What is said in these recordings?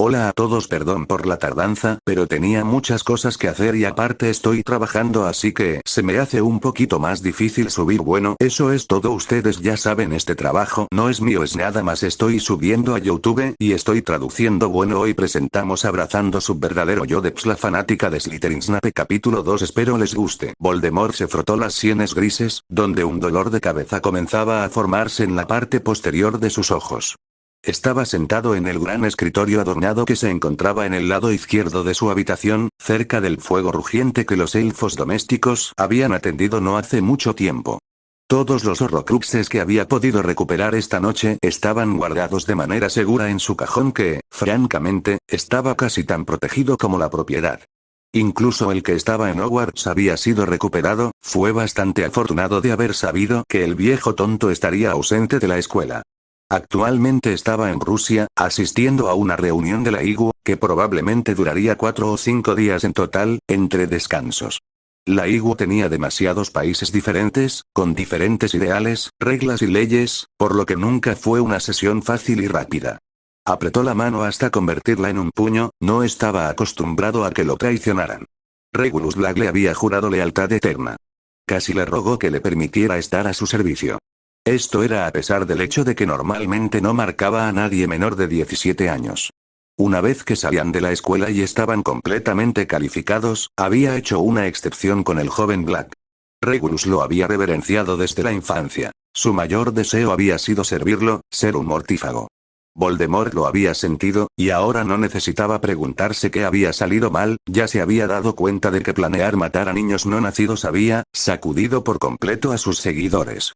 Hola a todos, perdón por la tardanza, pero tenía muchas cosas que hacer y aparte estoy trabajando, así que se me hace un poquito más difícil subir. Bueno, eso es todo. Ustedes ya saben, este trabajo no es mío, es nada más estoy subiendo a YouTube y estoy traduciendo. Bueno, hoy presentamos Abrazando su verdadero yo de Ps, la fanática de Slytherin Snape, capítulo 2. Espero les guste. Voldemort se frotó las sienes grises, donde un dolor de cabeza comenzaba a formarse en la parte posterior de sus ojos. Estaba sentado en el gran escritorio adornado que se encontraba en el lado izquierdo de su habitación, cerca del fuego rugiente que los elfos domésticos habían atendido no hace mucho tiempo. Todos los horrocruxes que había podido recuperar esta noche estaban guardados de manera segura en su cajón que, francamente, estaba casi tan protegido como la propiedad. Incluso el que estaba en Hogwarts había sido recuperado. Fue bastante afortunado de haber sabido que el viejo tonto estaría ausente de la escuela. Actualmente estaba en Rusia, asistiendo a una reunión de la IGU, que probablemente duraría 4 o 5 días en total, entre descansos. La IGU tenía demasiados países diferentes, con diferentes ideales, reglas y leyes, por lo que nunca fue una sesión fácil y rápida. Apretó la mano hasta convertirla en un puño, no estaba acostumbrado a que lo traicionaran. Regulus Black le había jurado lealtad eterna. Casi le rogó que le permitiera estar a su servicio. Esto era a pesar del hecho de que normalmente no marcaba a nadie menor de 17 años. Una vez que salían de la escuela y estaban completamente calificados, había hecho una excepción con el joven Black. Regulus lo había reverenciado desde la infancia. Su mayor deseo había sido servirlo, ser un mortífago. Voldemort lo había sentido, y ahora no necesitaba preguntarse qué había salido mal, ya se había dado cuenta de que planear matar a niños no nacidos había sacudido por completo a sus seguidores.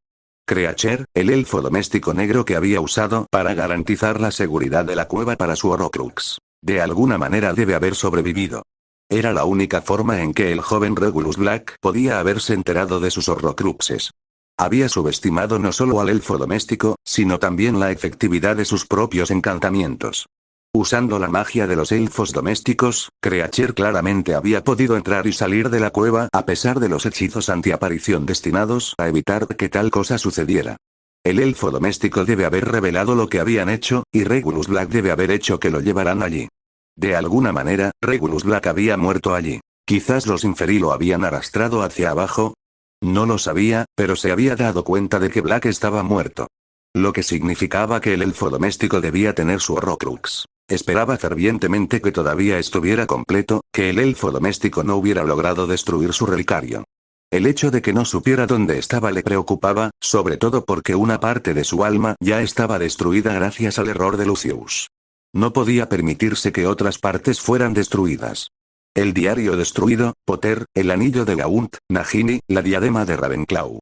Creacher, el elfo doméstico negro que había usado para garantizar la seguridad de la cueva para su Horrocrux, de alguna manera debe haber sobrevivido. Era la única forma en que el joven Regulus Black podía haberse enterado de sus Horrocruxes. Había subestimado no solo al elfo doméstico, sino también la efectividad de sus propios encantamientos. Usando la magia de los elfos domésticos, Creacher claramente había podido entrar y salir de la cueva a pesar de los hechizos antiaparición destinados a evitar que tal cosa sucediera. El elfo doméstico debe haber revelado lo que habían hecho, y Regulus Black debe haber hecho que lo llevaran allí. De alguna manera, Regulus Black había muerto allí. Quizás los inferi lo habían arrastrado hacia abajo. No lo sabía, pero se había dado cuenta de que Black estaba muerto. Lo que significaba que el elfo doméstico debía tener su Horrocrux. Esperaba fervientemente que todavía estuviera completo, que el elfo doméstico no hubiera logrado destruir su relicario. El hecho de que no supiera dónde estaba le preocupaba, sobre todo porque una parte de su alma ya estaba destruida gracias al error de Lucius. No podía permitirse que otras partes fueran destruidas. El diario destruido, Potter, el anillo de Gaunt, Nagini, la diadema de Ravenclaw.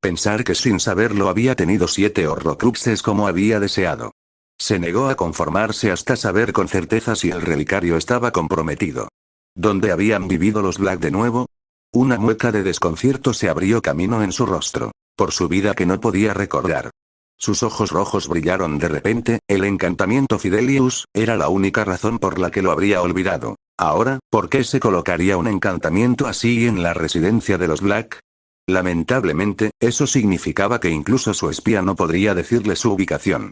Pensar que sin saberlo había tenido 7 Horrocruxes como había deseado. Se negó a conformarse hasta saber con certeza si el relicario estaba comprometido. ¿Dónde habían vivido los Black de nuevo? Una mueca de desconcierto se abrió camino en su rostro. Por su vida que no podía recordar. Sus ojos rojos brillaron de repente. El encantamiento Fidelius era la única razón por la que lo habría olvidado. Ahora, ¿por qué se colocaría un encantamiento así en la residencia de los Black? Lamentablemente, eso significaba que incluso su espía no podría decirle su ubicación.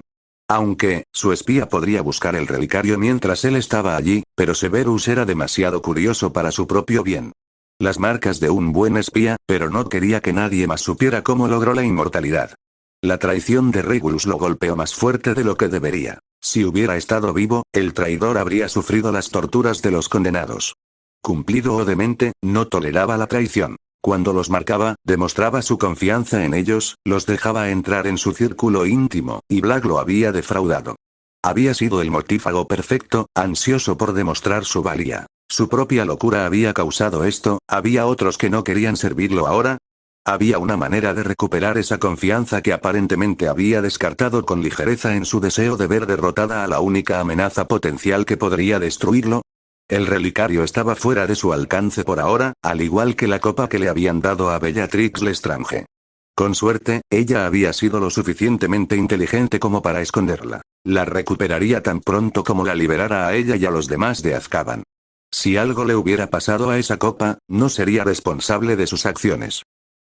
Aunque, su espía podría buscar el relicario mientras él estaba allí, pero Severus era demasiado curioso para su propio bien. Las marcas de un buen espía, pero no quería que nadie más supiera cómo logró la inmortalidad. La traición de Regulus lo golpeó más fuerte de lo que debería. Si hubiera estado vivo, el traidor habría sufrido las torturas de los condenados. Cumplido o demente, no toleraba la traición. Cuando los marcaba, demostraba su confianza en ellos, los dejaba entrar en su círculo íntimo, y Black lo había defraudado. Había sido el mortífago perfecto, ansioso por demostrar su valía. Su propia locura había causado esto. ¿Había otros que no querían servirlo ahora? Había una manera de recuperar esa confianza que aparentemente había descartado con ligereza en su deseo de ver derrotada a la única amenaza potencial que podría destruirlo. El relicario estaba fuera de su alcance por ahora, al igual que la copa que le habían dado a Bellatrix Lestrange. Con suerte, ella había sido lo suficientemente inteligente como para esconderla. La recuperaría tan pronto como la liberara a ella y a los demás de Azkaban. Si algo le hubiera pasado a esa copa, no sería responsable de sus acciones.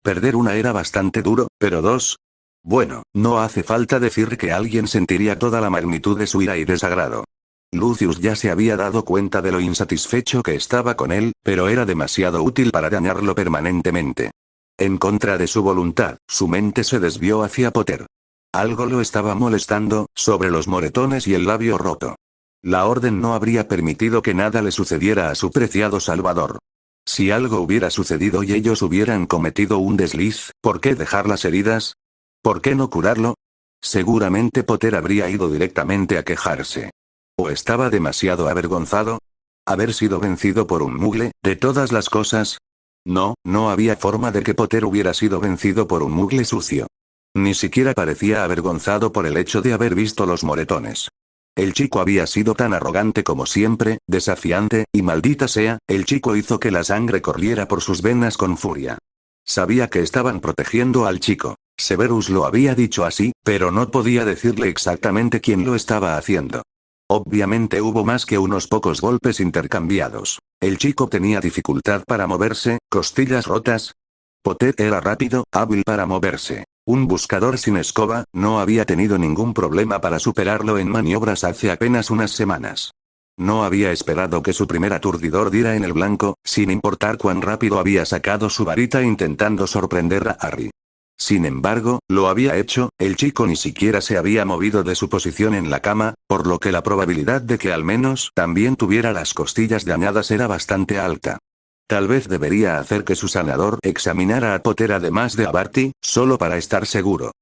Perder una era bastante duro, pero dos. Bueno, no hace falta decir que alguien sentiría toda la magnitud de su ira y desagrado. Lucius ya se había dado cuenta de lo insatisfecho que estaba con él, pero era demasiado útil para dañarlo permanentemente. En contra de su voluntad, su mente se desvió hacia Potter. Algo lo estaba molestando, sobre los moretones y el labio roto. La orden no habría permitido que nada le sucediera a su preciado Salvador. Si algo hubiera sucedido y ellos hubieran cometido un desliz, ¿por qué dejar las heridas? ¿Por qué no curarlo? Seguramente Potter habría ido directamente a quejarse. ¿O estaba demasiado avergonzado? ¿Haber sido vencido por un mugle, de todas las cosas? No, no había forma de que Potter hubiera sido vencido por un mugle sucio. Ni siquiera parecía avergonzado por el hecho de haber visto los moretones. El chico había sido tan arrogante como siempre, desafiante, y maldita sea, el chico hizo que la sangre corriera por sus venas con furia. Sabía que estaban protegiendo al chico. Severus lo había dicho así, pero no podía decirle exactamente quién lo estaba haciendo. Obviamente hubo más que unos pocos golpes intercambiados. El chico tenía dificultad para moverse, costillas rotas. Potter era rápido, hábil para moverse. Un buscador sin escoba, no había tenido ningún problema para superarlo en maniobras hace apenas unas semanas. No había esperado que su primer aturdidor diera en el blanco, sin importar cuán rápido había sacado su varita intentando sorprender a Harry. Sin embargo, lo había hecho, el chico ni siquiera se había movido de su posición en la cama, por lo que la probabilidad de que al menos también tuviera las costillas dañadas era bastante alta. Tal vez debería hacer que su sanador examinara a Potter además de a Barty, solo para estar seguro.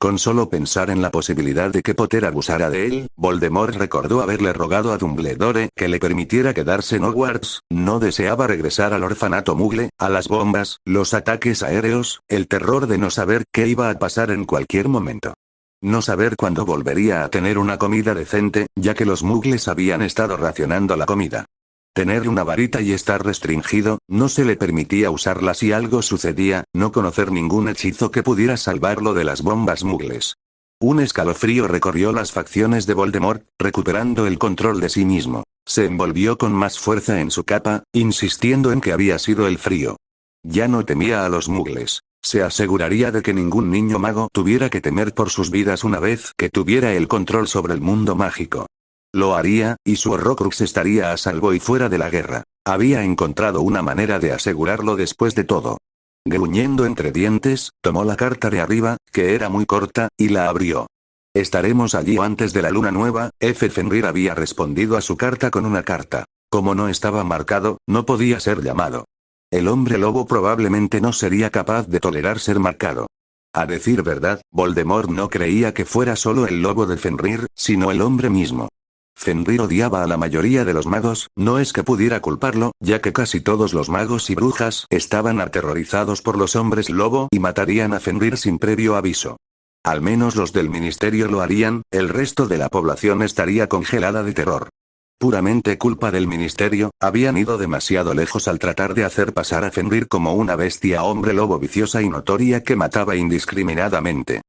Con solo pensar en la posibilidad de que Potter abusara de él, Voldemort recordó haberle rogado a Dumbledore que le permitiera quedarse en Hogwarts, no deseaba regresar al orfanato Muggle, a las bombas, los ataques aéreos, el terror de no saber qué iba a pasar en cualquier momento. No saber cuándo volvería a tener una comida decente, ya que los Muggles habían estado racionando la comida. Tener una varita y estar restringido, no se le permitía usarla si algo sucedía, no conocer ningún hechizo que pudiera salvarlo de las bombas Muggles. Un escalofrío recorrió las facciones de Voldemort, recuperando el control de sí mismo. Se envolvió con más fuerza en su capa, insistiendo en que había sido el frío. Ya no temía a los Muggles. Se aseguraría de que ningún niño mago tuviera que temer por sus vidas una vez que tuviera el control sobre el mundo mágico. Lo haría, y su Horrocrux estaría a salvo y fuera de la guerra. Había encontrado una manera de asegurarlo después de todo. Gruñendo entre dientes, tomó la carta de arriba, que era muy corta, y la abrió. Estaremos allí antes de la luna nueva. Fenrir había respondido a su carta con una carta. Como no estaba marcado, no podía ser llamado. El hombre lobo probablemente no sería capaz de tolerar ser marcado. A decir verdad, Voldemort no creía que fuera solo el lobo de Fenrir, sino el hombre mismo. Fenrir odiaba a la mayoría de los magos, no es que pudiera culparlo, ya que casi todos los magos y brujas estaban aterrorizados por los hombres lobo y matarían a Fenrir sin previo aviso. Al menos los del ministerio lo harían, el resto de la población estaría congelada de terror. Puramente culpa del ministerio, habían ido demasiado lejos al tratar de hacer pasar a Fenrir como una bestia hombre lobo viciosa y notoria que mataba indiscriminadamente.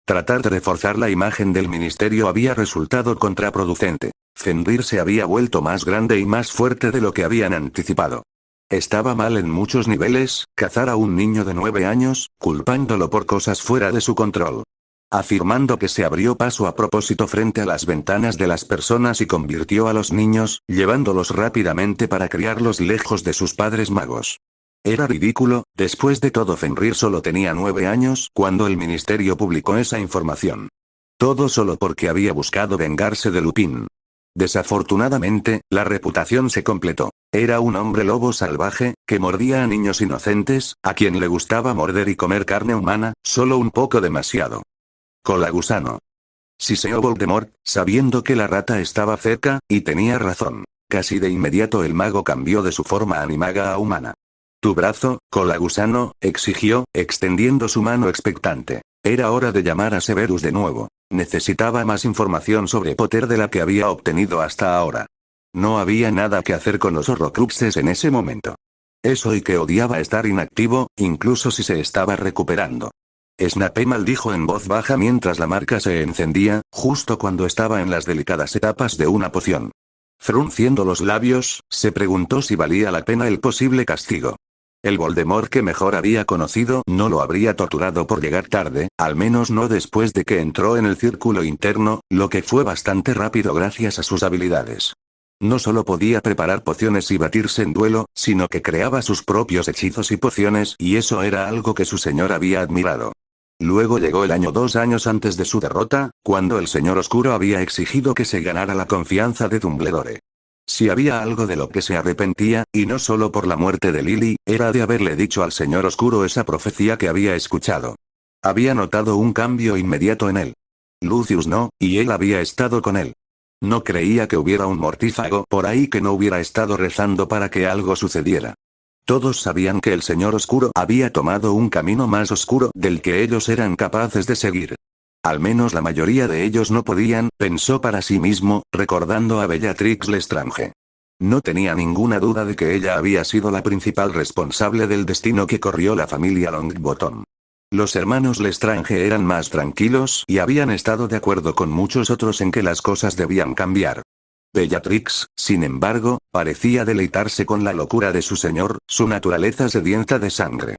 Tratar de reforzar la imagen del ministerio había resultado contraproducente. Fenrir se había vuelto más grande y más fuerte de lo que habían anticipado. Estaba mal en muchos niveles, cazar a un niño de 9 años, culpándolo por cosas fuera de su control. Afirmando que se abrió paso a propósito frente a las ventanas de las personas y convirtió a los niños, llevándolos rápidamente para criarlos lejos de sus padres magos. Era ridículo, después de todo Fenrir solo tenía 9 años cuando el ministerio publicó esa información. Todo solo porque había buscado vengarse de Lupin. Desafortunadamente, la reputación se completó. Era un hombre lobo salvaje, que mordía a niños inocentes, a quien le gustaba morder y comer carne humana, solo un poco demasiado. Cola gusano. Siseó Voldemort, sabiendo que la rata estaba cerca, y tenía razón. Casi de inmediato el mago cambió de su forma animaga a humana. Tu brazo, cola gusano, exigió, extendiendo su mano expectante. Era hora de llamar a Severus de nuevo. Necesitaba más información sobre Potter de la que había obtenido hasta ahora. No había nada que hacer con los Horrocruxes en ese momento. Eso y que odiaba estar inactivo, incluso si se estaba recuperando. Snape maldijo en voz baja mientras la marca se encendía, justo cuando estaba en las delicadas etapas de una poción. Frunciendo los labios, se preguntó si valía la pena el posible castigo. El Voldemort que mejor había conocido no lo habría torturado por llegar tarde, al menos no después de que entró en el círculo interno, lo que fue bastante rápido gracias a sus habilidades. No solo podía preparar pociones y batirse en duelo, sino que creaba sus propios hechizos y pociones, y eso era algo que su señor había admirado. Luego llegó el año 2 años antes de su derrota, cuando el Señor Oscuro había exigido que se ganara la confianza de Dumbledore. Si había algo de lo que se arrepentía, y no solo por la muerte de Lily, era de haberle dicho al Señor Oscuro esa profecía que había escuchado. Había notado un cambio inmediato en él. Lucius no, y él había estado con él. No creía que hubiera un mortífago por ahí que no hubiera estado rezando para que algo sucediera. Todos sabían que el Señor Oscuro había tomado un camino más oscuro del que ellos eran capaces de seguir. Al menos la mayoría de ellos no podían, pensó para sí mismo, recordando a Bellatrix Lestrange. No tenía ninguna duda de que ella había sido la principal responsable del destino que corrió la familia Longbottom. Los hermanos Lestrange eran más tranquilos y habían estado de acuerdo con muchos otros en que las cosas debían cambiar. Bellatrix, sin embargo, parecía deleitarse con la locura de su señor, su naturaleza sedienta de sangre.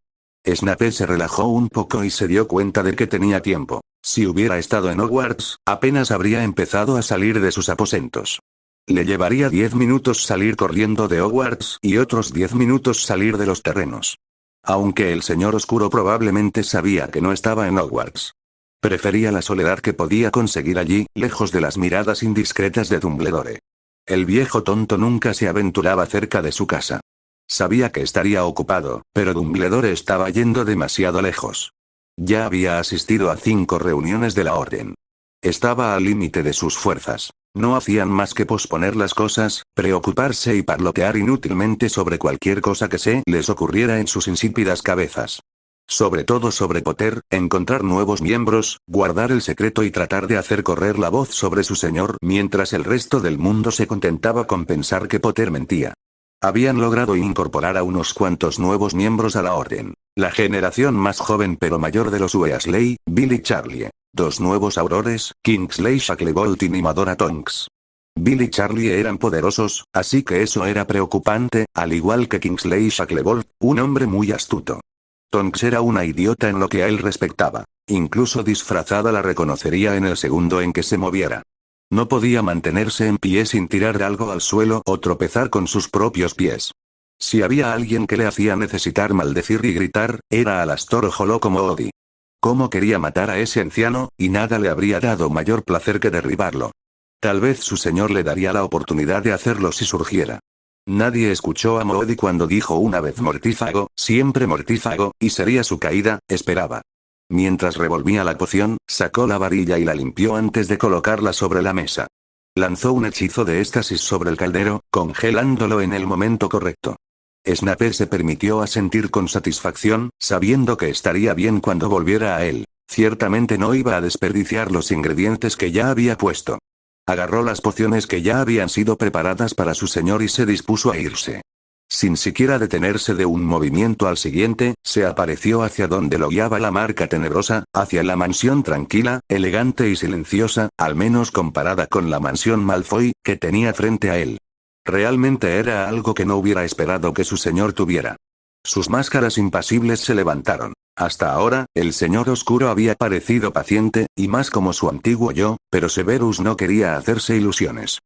Snape se relajó un poco y se dio cuenta de que tenía tiempo. Si hubiera estado en Hogwarts, apenas habría empezado a salir de sus aposentos. Le llevaría 10 minutos salir corriendo de Hogwarts y otros 10 minutos salir de los terrenos. Aunque el Señor Oscuro probablemente sabía que no estaba en Hogwarts. Prefería la soledad que podía conseguir allí, lejos de las miradas indiscretas de Dumbledore. El viejo tonto nunca se aventuraba cerca de su casa. Sabía que estaría ocupado, pero Dumbledore estaba yendo demasiado lejos. Ya había asistido a 5 reuniones de la Orden. Estaba al límite de sus fuerzas. No hacían más que posponer las cosas, preocuparse y parlotear inútilmente sobre cualquier cosa que se les ocurriera en sus insípidas cabezas. Sobre todo sobre Potter, encontrar nuevos miembros, guardar el secreto y tratar de hacer correr la voz sobre su señor, mientras el resto del mundo se contentaba con pensar que Potter mentía. Habían logrado incorporar a unos cuantos nuevos miembros a la Orden. La generación más joven pero mayor de los Weasley, Bill y Charlie. 2 nuevos aurores, Kingsley Shacklebolt y Madora Tonks. Bill y Charlie eran poderosos, así que eso era preocupante, al igual que Kingsley Shacklebolt, un hombre muy astuto. Tonks era una idiota en lo que a él respectaba. Incluso disfrazada la reconocería en el segundo en que se moviera. No podía mantenerse en pie sin tirar algo al suelo o tropezar con sus propios pies. Si había alguien que le hacía necesitar maldecir y gritar, era Alastor Holocomoody. Cómo quería matar a ese anciano, y nada le habría dado mayor placer que derribarlo. Tal vez su señor le daría la oportunidad de hacerlo si surgiera. Nadie escuchó a Moody cuando dijo una vez mortífago, siempre mortífago, y sería su caída, esperaba. Mientras revolvía la poción, sacó la varilla y la limpió antes de colocarla sobre la mesa. Lanzó un hechizo de éxtasis sobre el caldero, congelándolo en el momento correcto. Snape se permitió asentir con satisfacción, sabiendo que estaría bien cuando volviera a él. Ciertamente no iba a desperdiciar los ingredientes que ya había puesto. Agarró las pociones que ya habían sido preparadas para su señor y se dispuso a irse. Sin siquiera detenerse de un movimiento al siguiente, se apareció hacia donde lo guiaba la marca tenebrosa, hacia la mansión tranquila, elegante y silenciosa, al menos comparada con la mansión Malfoy, que tenía frente a él. Realmente era algo que no hubiera esperado que su señor tuviera. Sus máscaras impasibles se levantaron. Hasta ahora, el Señor Oscuro había parecido paciente, y más como su antiguo yo, pero Severus no quería hacerse ilusiones.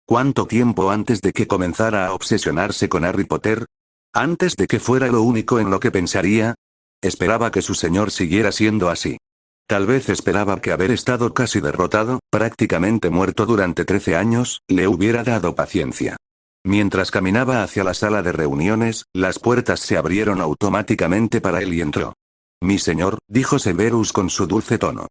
¿Cuánto tiempo antes de que comenzara a obsesionarse con Harry Potter? ¿Antes de que fuera lo único en lo que pensaría? Esperaba que su señor siguiera siendo así. Tal vez esperaba que haber estado casi derrotado, prácticamente muerto durante 13 años, le hubiera dado paciencia. Mientras caminaba hacia la sala de reuniones, las puertas se abrieron automáticamente para él y entró. «Mi señor», dijo Severus con su dulce tono.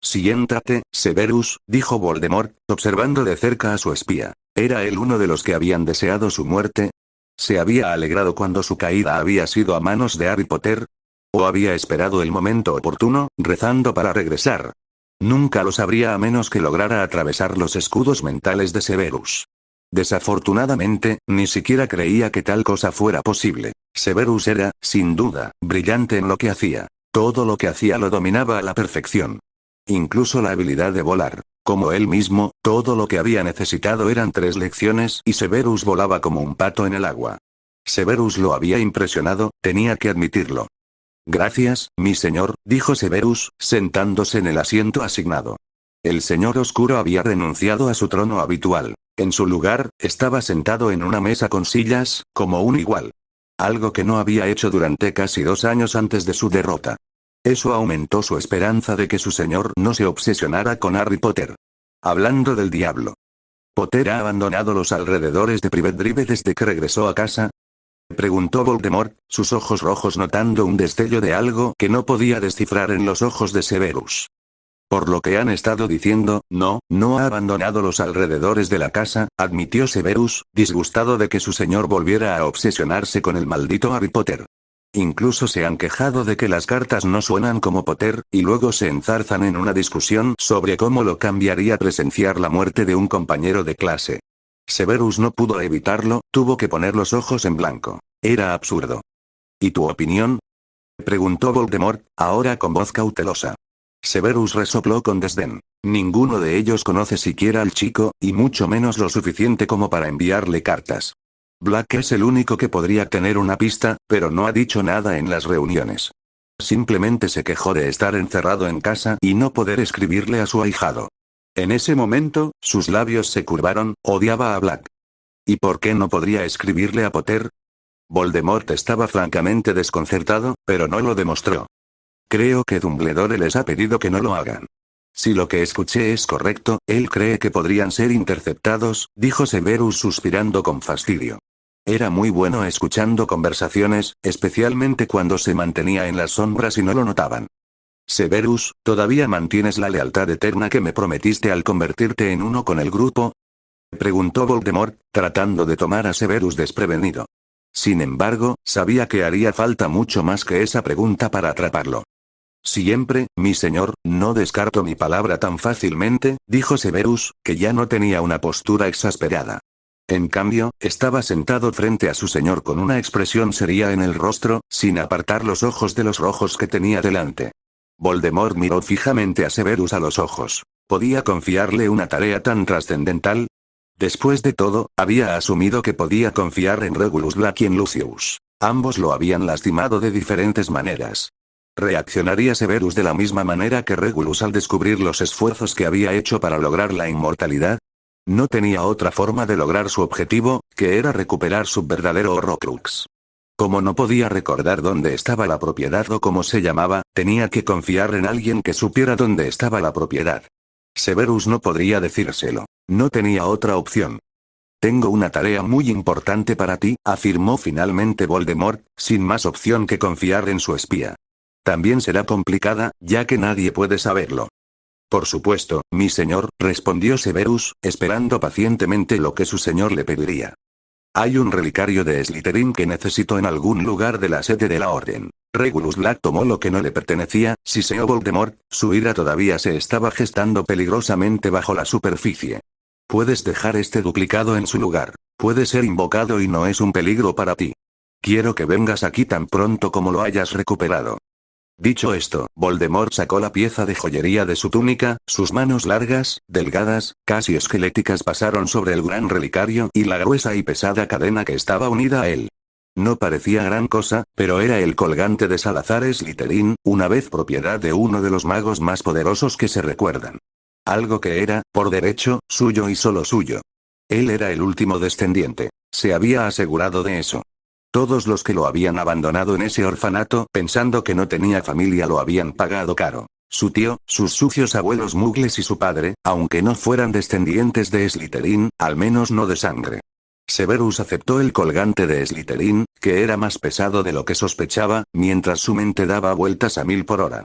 «Siéntate, Severus», dijo Voldemort, observando de cerca a su espía. ¿Era él uno de los que habían deseado su muerte? ¿Se había alegrado cuando su caída había sido a manos de Harry Potter? ¿O había esperado el momento oportuno, rezando para regresar? Nunca lo sabría a menos que lograra atravesar los escudos mentales de Severus. Desafortunadamente, ni siquiera creía que tal cosa fuera posible. Severus era, sin duda, brillante en lo que hacía. Todo lo que hacía lo dominaba a la perfección. Incluso la habilidad de volar. Como él mismo, todo lo que había necesitado eran 3 lecciones y Severus volaba como un pato en el agua. Severus lo había impresionado, tenía que admitirlo. Gracias, mi señor, dijo Severus, sentándose en el asiento asignado. El señor oscuro había renunciado a su trono habitual. En su lugar, estaba sentado en una mesa con sillas, como un igual. Algo que no había hecho durante casi 2 años antes de su derrota. Eso aumentó su esperanza de que su señor no se obsesionara con Harry Potter. Hablando del diablo. ¿Potter ha abandonado los alrededores de Private Drive desde que regresó a casa? Preguntó Voldemort, sus ojos rojos notando un destello de algo que no podía descifrar en los ojos de Severus. Por lo que han estado diciendo, no ha abandonado los alrededores de la casa, admitió Severus, disgustado de que su señor volviera a obsesionarse con el maldito Harry Potter. Incluso se han quejado de que las cartas no suenan como Potter, y luego se enzarzan en una discusión sobre cómo lo cambiaría presenciar la muerte de un compañero de clase. Severus no pudo evitarlo, tuvo que poner los ojos en blanco. Era absurdo. ¿Y tu opinión? Preguntó Voldemort, ahora con voz cautelosa. Severus resopló con desdén. Ninguno de ellos conoce siquiera al chico, y mucho menos lo suficiente como para enviarle cartas. Black es el único que podría tener una pista, pero no ha dicho nada en las reuniones. Simplemente se quejó de estar encerrado en casa y no poder escribirle a su ahijado. En ese momento, sus labios se curvaron, odiaba a Black. ¿Y por qué no podría escribirle a Potter? Voldemort estaba francamente desconcertado, pero no lo demostró. Creo que Dumbledore les ha pedido que no lo hagan. Si lo que escuché es correcto, él cree que podrían ser interceptados, dijo Severus suspirando con fastidio. Era muy bueno escuchando conversaciones, especialmente cuando se mantenía en las sombras y no lo notaban. Severus, ¿todavía mantienes la lealtad eterna que me prometiste al convertirte en uno con el grupo? Preguntó Voldemort, tratando de tomar a Severus desprevenido. Sin embargo, sabía que haría falta mucho más que esa pregunta para atraparlo. Siempre, mi señor, no descarto mi palabra tan fácilmente, dijo Severus, que ya no tenía una postura exasperada. En cambio, estaba sentado frente a su señor con una expresión seria en el rostro, sin apartar los ojos de los rojos que tenía delante. Voldemort miró fijamente a Severus a los ojos. ¿Podía confiarle una tarea tan trascendental? Después de todo, había asumido que podía confiar en Regulus Black y en Lucius. Ambos lo habían lastimado de diferentes maneras. ¿Reaccionaría Severus de la misma manera que Regulus al descubrir los esfuerzos que había hecho para lograr la inmortalidad? No tenía otra forma de lograr su objetivo, que era recuperar su verdadero Horrocrux. Como no podía recordar dónde estaba la propiedad o cómo se llamaba, tenía que confiar en alguien que supiera dónde estaba la propiedad. Severus no podría decírselo. No tenía otra opción. Tengo una tarea muy importante para ti, afirmó finalmente Voldemort, sin más opción que confiar en su espía. También será complicada, ya que nadie puede saberlo. Por supuesto, mi señor, respondió Severus, esperando pacientemente lo que su señor le pediría. Hay un relicario de Slytherin que necesito en algún lugar de la sede de la orden. Regulus Black tomó lo que no le pertenecía, siseó Voldemort, su ira todavía se estaba gestando peligrosamente bajo la superficie. Puedes dejar este duplicado en su lugar. Puede ser invocado y no es un peligro para ti. Quiero que vengas aquí tan pronto como lo hayas recuperado. Dicho esto, Voldemort sacó la pieza de joyería de su túnica, sus manos largas, delgadas, casi esqueléticas pasaron sobre el gran relicario y la gruesa y pesada cadena que estaba unida a él. No parecía gran cosa, pero era el colgante de Salazar Slytherin, una vez propiedad de uno de los magos más poderosos que se recuerdan. Algo que era, por derecho, suyo y solo suyo. Él era el último descendiente. Se había asegurado de eso. Todos los que lo habían abandonado en ese orfanato, pensando que no tenía familia, lo habían pagado caro. Su tío, sus sucios abuelos Muggles y su padre, aunque no fueran descendientes de Slytherin, al menos no de sangre. Severus aceptó el colgante de Slytherin, que era más pesado de lo que sospechaba, mientras su mente daba vueltas a 1000 por hora.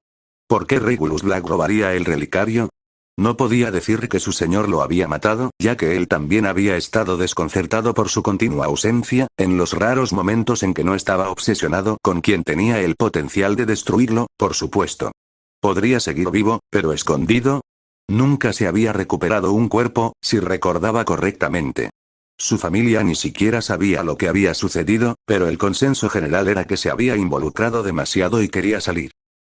¿Por qué Regulus Black robaría el relicario? No podía decir que su señor lo había matado, ya que él también había estado desconcertado por su continua ausencia, en los raros momentos en que no estaba obsesionado con quien tenía el potencial de destruirlo, por supuesto. Podría seguir vivo, pero escondido. Nunca se había recuperado un cuerpo, si recordaba correctamente. Su familia ni siquiera sabía lo que había sucedido, pero el consenso general era que se había involucrado demasiado y quería salir.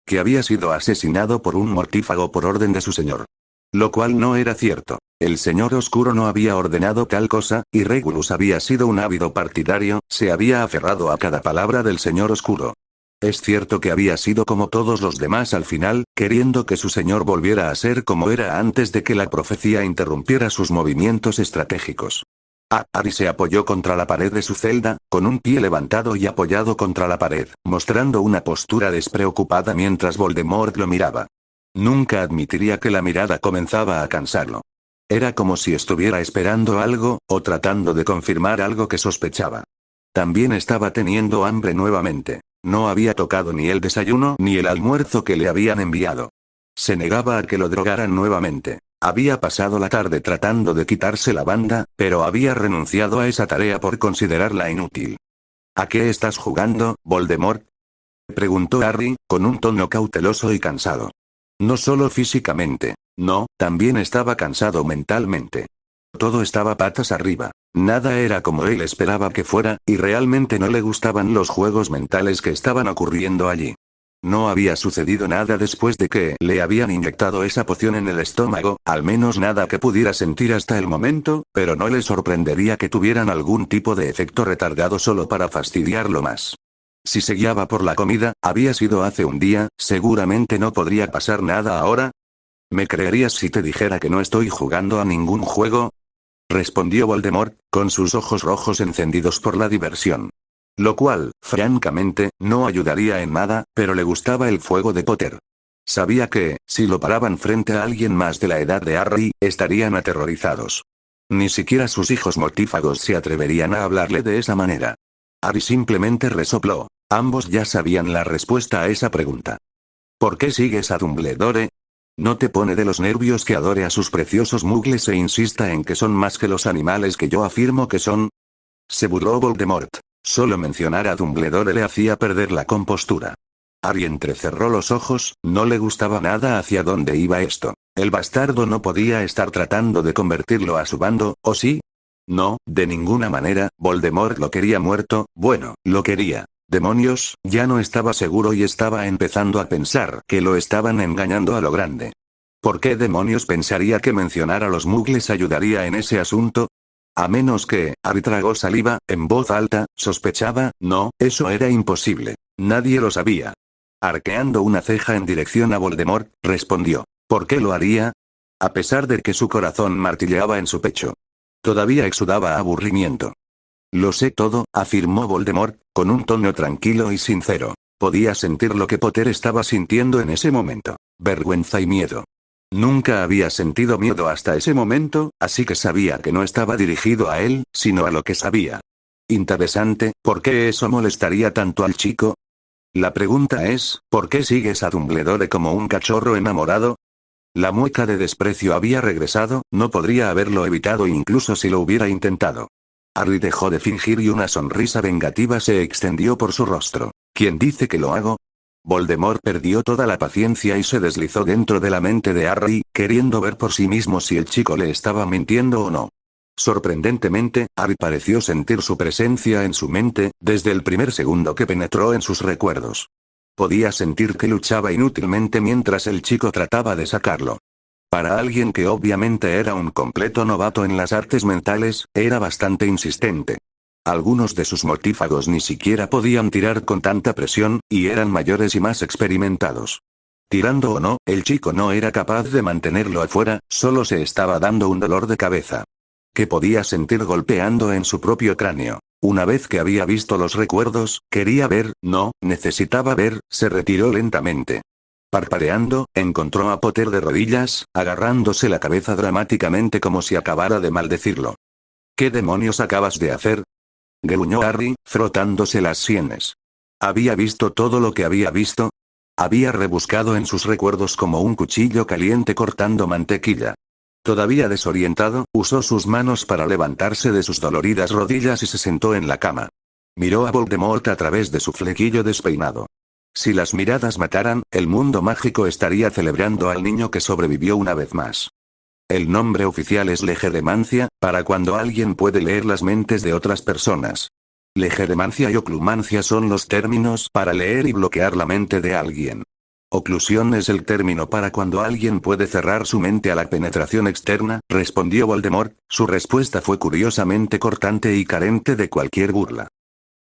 Que había sido asesinado por un mortífago por orden de su señor. Lo cual no era cierto. El señor oscuro no había ordenado tal cosa, y Regulus había sido un ávido partidario, se había aferrado a cada palabra del señor oscuro. Es cierto que había sido como todos los demás al final, queriendo que su señor volviera a ser como era antes de que la profecía interrumpiera sus movimientos estratégicos. Harry se apoyó contra la pared de su celda, con un pie levantado y apoyado contra la pared, mostrando una postura despreocupada mientras Voldemort lo miraba. Nunca admitiría que la mirada comenzaba a cansarlo. Era como si estuviera esperando algo, o tratando de confirmar algo que sospechaba. También estaba teniendo hambre nuevamente. No había tocado ni el desayuno ni el almuerzo que le habían enviado. Se negaba a que lo drogaran nuevamente. Había pasado la tarde tratando de quitarse la banda, pero había renunciado a esa tarea por considerarla inútil. ¿A qué estás jugando, Voldemort?, preguntó Harry, con un tono cauteloso y cansado. No solo físicamente. No, también estaba cansado mentalmente. Todo estaba patas arriba. Nada era como él esperaba que fuera, y realmente no le gustaban los juegos mentales que estaban ocurriendo allí. No había sucedido nada después de que le habían inyectado esa poción en el estómago, al menos nada que pudiera sentir hasta el momento, pero no le sorprendería que tuvieran algún tipo de efecto retardado solo para fastidiarlo más. Si se guiaba por la comida, había sido hace un día, seguramente no podría pasar nada ahora. ¿Me creerías si te dijera que no estoy jugando a ningún juego?, respondió Voldemort, con sus ojos rojos encendidos por la diversión. Lo cual, francamente, no ayudaría en nada, pero le gustaba el fuego de Potter. Sabía que, si lo paraban frente a alguien más de la edad de Harry, estarían aterrorizados. Ni siquiera sus hijos mortífagos se atreverían a hablarle de esa manera. Harry simplemente resopló. Ambos ya sabían la respuesta a esa pregunta. ¿Por qué sigues a Dumbledore? ¿No te pone de los nervios que adore a sus preciosos mugles e insista en que son más que los animales que yo afirmo que son? Se burló Voldemort. Solo mencionar a Dumbledore le hacía perder la compostura. Harry entrecerró los ojos, no le gustaba nada hacia dónde iba esto. El bastardo no podía estar tratando de convertirlo a su bando, ¿o sí? No, de ninguna manera. Voldemort lo quería muerto. Bueno, lo quería. Demonios, ya no estaba seguro y estaba empezando a pensar que lo estaban engañando a lo grande. ¿Por qué demonios pensaría que mencionar a los mugles ayudaría en ese asunto? A menos que, Harry tragó saliva, en voz alta, sospechaba, no, eso era imposible. Nadie lo sabía. Arqueando una ceja en dirección a Voldemort, respondió. ¿Por qué lo haría? A pesar de que su corazón martilleaba en su pecho. Todavía exudaba aburrimiento. Lo sé todo, afirmó Voldemort, con un tono tranquilo y sincero. Podía sentir lo que Potter estaba sintiendo en ese momento. Vergüenza y miedo. Nunca había sentido miedo hasta ese momento, así que sabía que no estaba dirigido a él, sino a lo que sabía. Interesante, ¿por qué eso molestaría tanto al chico? La pregunta es, ¿por qué sigues a Dumbledore como un cachorro enamorado? La mueca de desprecio había regresado, no podría haberlo evitado incluso si lo hubiera intentado. Harry dejó de fingir y una sonrisa vengativa se extendió por su rostro. ¿Quién dice que lo hago? Voldemort perdió toda la paciencia y se deslizó dentro de la mente de Harry, queriendo ver por sí mismo si el chico le estaba mintiendo o no. Sorprendentemente, Harry pareció sentir su presencia en su mente, desde el primer segundo que penetró en sus recuerdos. Podía sentir que luchaba inútilmente mientras el chico trataba de sacarlo. Para alguien que obviamente era un completo novato en las artes mentales, era bastante insistente. Algunos de sus mortífagos ni siquiera podían tirar con tanta presión, y eran mayores y más experimentados. Tirando o no, el chico no era capaz de mantenerlo afuera, solo se estaba dando un dolor de cabeza. Que podía sentir golpeando en su propio cráneo. Una vez que había visto los recuerdos, quería ver, no, necesitaba ver, se retiró lentamente. Parpadeando, encontró a Potter de rodillas, agarrándose la cabeza dramáticamente como si acabara de maldecirlo. ¿Qué demonios acabas de hacer?, gruñó Harry, frotándose las sienes. ¿Había visto todo lo que había visto? Había rebuscado en sus recuerdos como un cuchillo caliente cortando mantequilla. Todavía desorientado, usó sus manos para levantarse de sus doloridas rodillas y se sentó en la cama. Miró a Voldemort a través de su flequillo despeinado. Si las miradas mataran, el mundo mágico estaría celebrando al niño que sobrevivió una vez más. El nombre oficial es legeremancia, para cuando alguien puede leer las mentes de otras personas. Legeremancia y oclumancia son los términos para leer y bloquear la mente de alguien. Oclusión es el término para cuando alguien puede cerrar su mente a la penetración externa, respondió Voldemort. Su respuesta fue curiosamente cortante y carente de cualquier burla.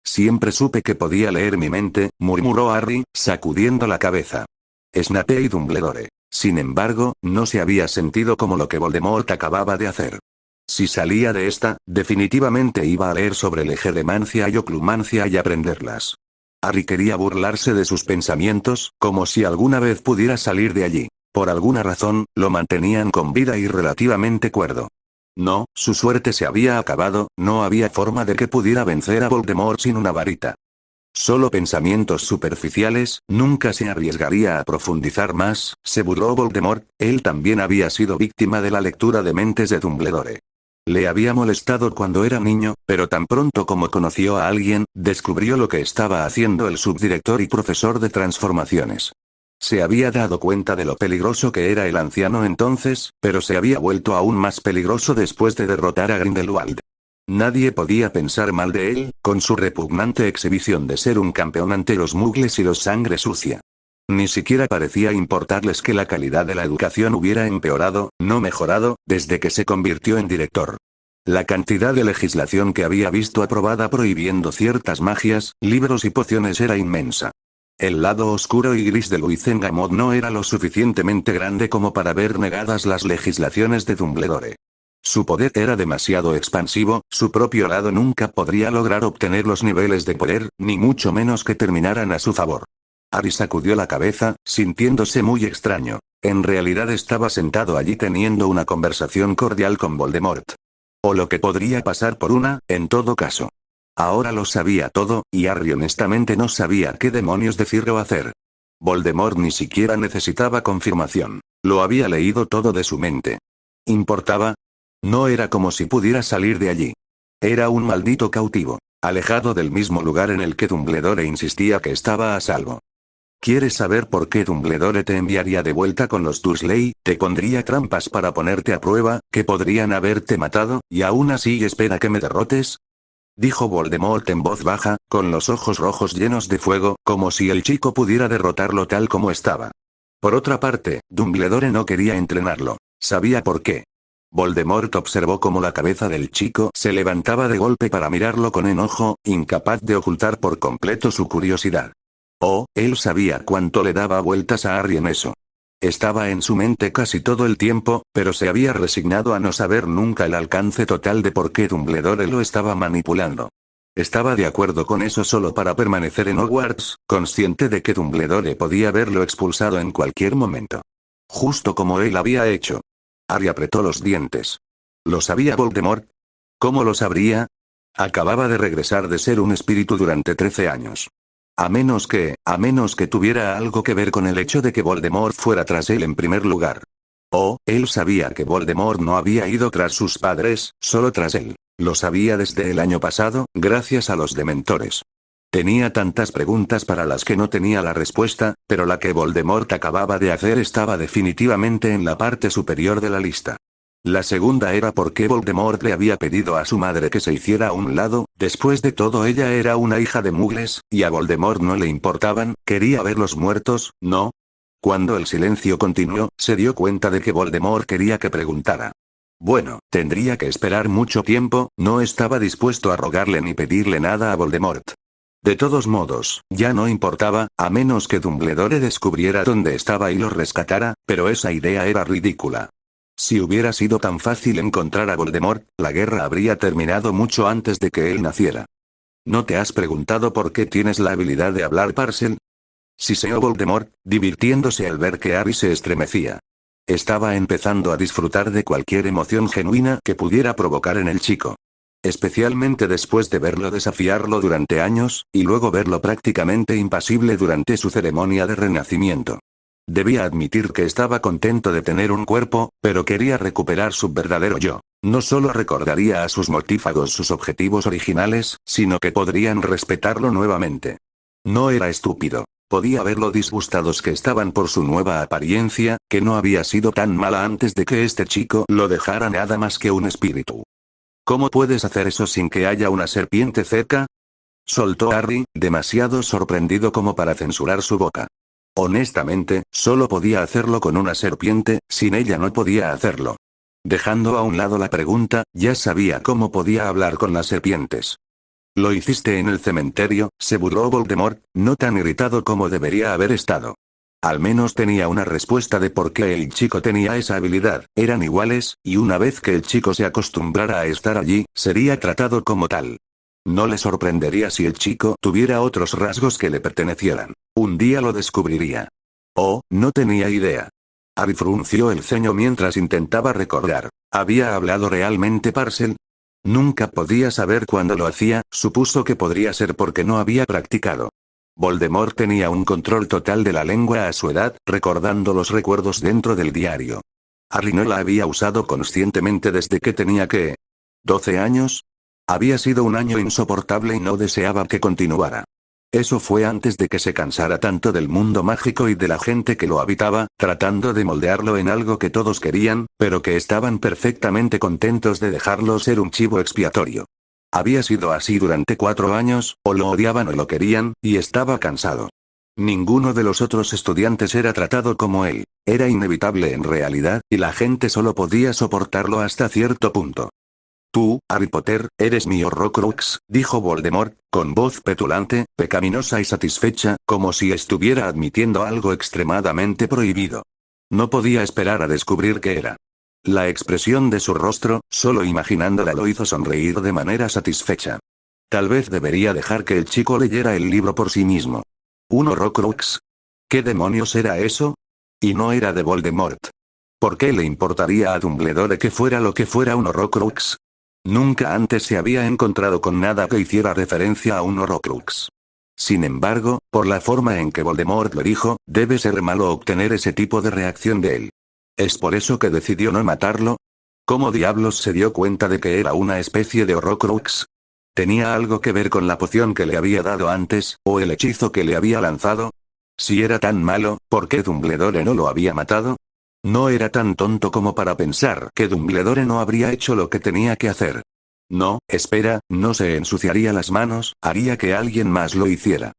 Siempre supe que podía leer mi mente, murmuró Harry, sacudiendo la cabeza. Snape y Dumbledore. Sin embargo, no se había sentido como lo que Voldemort acababa de hacer. Si salía de esta, definitivamente iba a leer sobre legerdemancia y oclumancia y aprenderlas. Harry quería burlarse de sus pensamientos, como si alguna vez pudiera salir de allí. Por alguna razón, lo mantenían con vida y relativamente cuerdo. No, su suerte se había acabado, no había forma de que pudiera vencer a Voldemort sin una varita. Solo pensamientos superficiales, nunca se arriesgaría a profundizar más, se burló Voldemort. Él también había sido víctima de la lectura de mentes de Dumbledore. Le había molestado cuando era niño, pero tan pronto como conoció a alguien, descubrió lo que estaba haciendo el subdirector y profesor de transformaciones. Se había dado cuenta de lo peligroso que era el anciano entonces, pero se había vuelto aún más peligroso después de derrotar a Grindelwald. Nadie podía pensar mal de él, con su repugnante exhibición de ser un campeón ante los muggles y los sangre sucia. Ni siquiera parecía importarles que la calidad de la educación hubiera empeorado, no mejorado, desde que se convirtió en director. La cantidad de legislación que había visto aprobada prohibiendo ciertas magias, libros y pociones era inmensa. El lado oscuro y gris de Luizengamot no era lo suficientemente grande como para ver negadas las legislaciones de Dumbledore. Su poder era demasiado expansivo, su propio lado nunca podría lograr obtener los niveles de poder, ni mucho menos que terminaran a su favor. Harry sacudió la cabeza, sintiéndose muy extraño. En realidad estaba sentado allí teniendo una conversación cordial con Voldemort. O lo que podría pasar por una, en todo caso. Ahora lo sabía todo, y Harry honestamente no sabía qué demonios decir o hacer. Voldemort ni siquiera necesitaba confirmación. Lo había leído todo de su mente. ¿Importaba? No era como si pudiera salir de allí. Era un maldito cautivo, alejado del mismo lugar en el que Dumbledore insistía que estaba a salvo. ¿Quieres saber por qué Dumbledore te enviaría de vuelta con los Dursley? Te pondría trampas para ponerte a prueba, que podrían haberte matado, y aún así espera que me derrotes. Dijo Voldemort en voz baja, con los ojos rojos llenos de fuego, como si el chico pudiera derrotarlo tal como estaba. Por otra parte, Dumbledore no quería entrenarlo. Sabía por qué. Voldemort observó cómo la cabeza del chico se levantaba de golpe para mirarlo con enojo, incapaz de ocultar por completo su curiosidad. Oh, él sabía cuánto le daba vueltas a Harry en eso. Estaba en su mente casi todo el tiempo, pero se había resignado a no saber nunca el alcance total de por qué Dumbledore lo estaba manipulando. Estaba de acuerdo con eso solo para permanecer en Hogwarts, consciente de que Dumbledore podía haberlo expulsado en cualquier momento. Justo como él había hecho. Harry apretó los dientes. ¿Lo sabía Voldemort? ¿Cómo lo sabría? Acababa de regresar de ser un espíritu durante 13 años. A menos que tuviera algo que ver con el hecho de que Voldemort fuera tras él en primer lugar. Oh, él sabía que Voldemort no había ido tras sus padres, solo tras él. Lo sabía desde el año pasado, gracias a los dementores. Tenía tantas preguntas para las que no tenía la respuesta, pero la que Voldemort acababa de hacer estaba definitivamente en la parte superior de la lista. La segunda era por qué Voldemort le había pedido a su madre que se hiciera a un lado. Después de todo ella era una hija de muggles, y a Voldemort no le importaban, quería verlos muertos, ¿no? Cuando el silencio continuó, se dio cuenta de que Voldemort quería que preguntara. Bueno, tendría que esperar mucho tiempo, no estaba dispuesto a rogarle ni pedirle nada a Voldemort. De todos modos, ya no importaba, a menos que Dumbledore descubriera dónde estaba y lo rescatara, pero esa idea era ridícula. Si hubiera sido tan fácil encontrar a Voldemort, la guerra habría terminado mucho antes de que él naciera. ¿No te has preguntado por qué tienes la habilidad de hablar Parcel? Siseó Voldemort, divirtiéndose al ver que Harry se estremecía. Estaba empezando a disfrutar de cualquier emoción genuina que pudiera provocar en el chico. Especialmente después de verlo desafiarlo durante años, y luego verlo prácticamente impasible durante su ceremonia de renacimiento. Debía admitir que estaba contento de tener un cuerpo, pero quería recuperar su verdadero yo. No solo recordaría a sus mortífagos sus objetivos originales, sino que podrían respetarlo nuevamente. No era estúpido. Podía ver lo disgustados que estaban por su nueva apariencia, que no había sido tan mala antes de que este chico lo dejara nada más que un espíritu. ¿Cómo puedes hacer eso sin que haya una serpiente cerca? Soltó Harry, demasiado sorprendido como para censurar su boca. Honestamente, solo podía hacerlo con una serpiente, sin ella no podía hacerlo. Dejando a un lado la pregunta, ya sabía cómo podía hablar con las serpientes. Lo hiciste en el cementerio, se burló Voldemort, no tan irritado como debería haber estado. Al menos tenía una respuesta de por qué el chico tenía esa habilidad, eran iguales, y una vez que el chico se acostumbrara a estar allí, sería tratado como tal. No le sorprendería si el chico tuviera otros rasgos que le pertenecieran. Un día lo descubriría. Oh, no tenía idea. Harry frunció el ceño mientras intentaba recordar. ¿Había hablado realmente Parcel? Nunca podía saber cuándo lo hacía, supuso que podría ser porque no había practicado. Voldemort tenía un control total de la lengua a su edad, recordando los recuerdos dentro del diario. Harry no la había usado conscientemente desde que tenía que... ¿12 años? Había sido un año insoportable y no deseaba que continuara. Eso fue antes de que se cansara tanto del mundo mágico y de la gente que lo habitaba, tratando de moldearlo en algo que todos querían, pero que estaban perfectamente contentos de dejarlo ser un chivo expiatorio. Había sido así durante 4 años, o lo odiaban o lo querían, y estaba cansado. Ninguno de los otros estudiantes era tratado como él. Era inevitable en realidad, y la gente solo podía soportarlo hasta cierto punto. Tú, Harry Potter, eres mi Horrocrux, dijo Voldemort, con voz petulante, pecaminosa y satisfecha, como si estuviera admitiendo algo extremadamente prohibido. No podía esperar a descubrir qué era. La expresión de su rostro, solo imaginándola lo hizo sonreír de manera satisfecha. Tal vez debería dejar que el chico leyera el libro por sí mismo. ¿Un Horrocrux? ¿Qué demonios era eso? Y no era de Voldemort. ¿Por qué le importaría a Dumbledore que fuera lo que fuera un Horrocrux? Nunca antes se había encontrado con nada que hiciera referencia a un Horrocrux. Sin embargo, por la forma en que Voldemort lo dijo, debe ser malo obtener ese tipo de reacción de él. ¿Es por eso que decidió no matarlo? ¿Cómo diablos se dio cuenta de que era una especie de Horrocrux? ¿Tenía algo que ver con la poción que le había dado antes, o el hechizo que le había lanzado? Si era tan malo, ¿por qué Dumbledore no lo había matado? No era tan tonto como para pensar que Dumbledore no habría hecho lo que tenía que hacer. No, espera, no se ensuciaría las manos, haría que alguien más lo hiciera.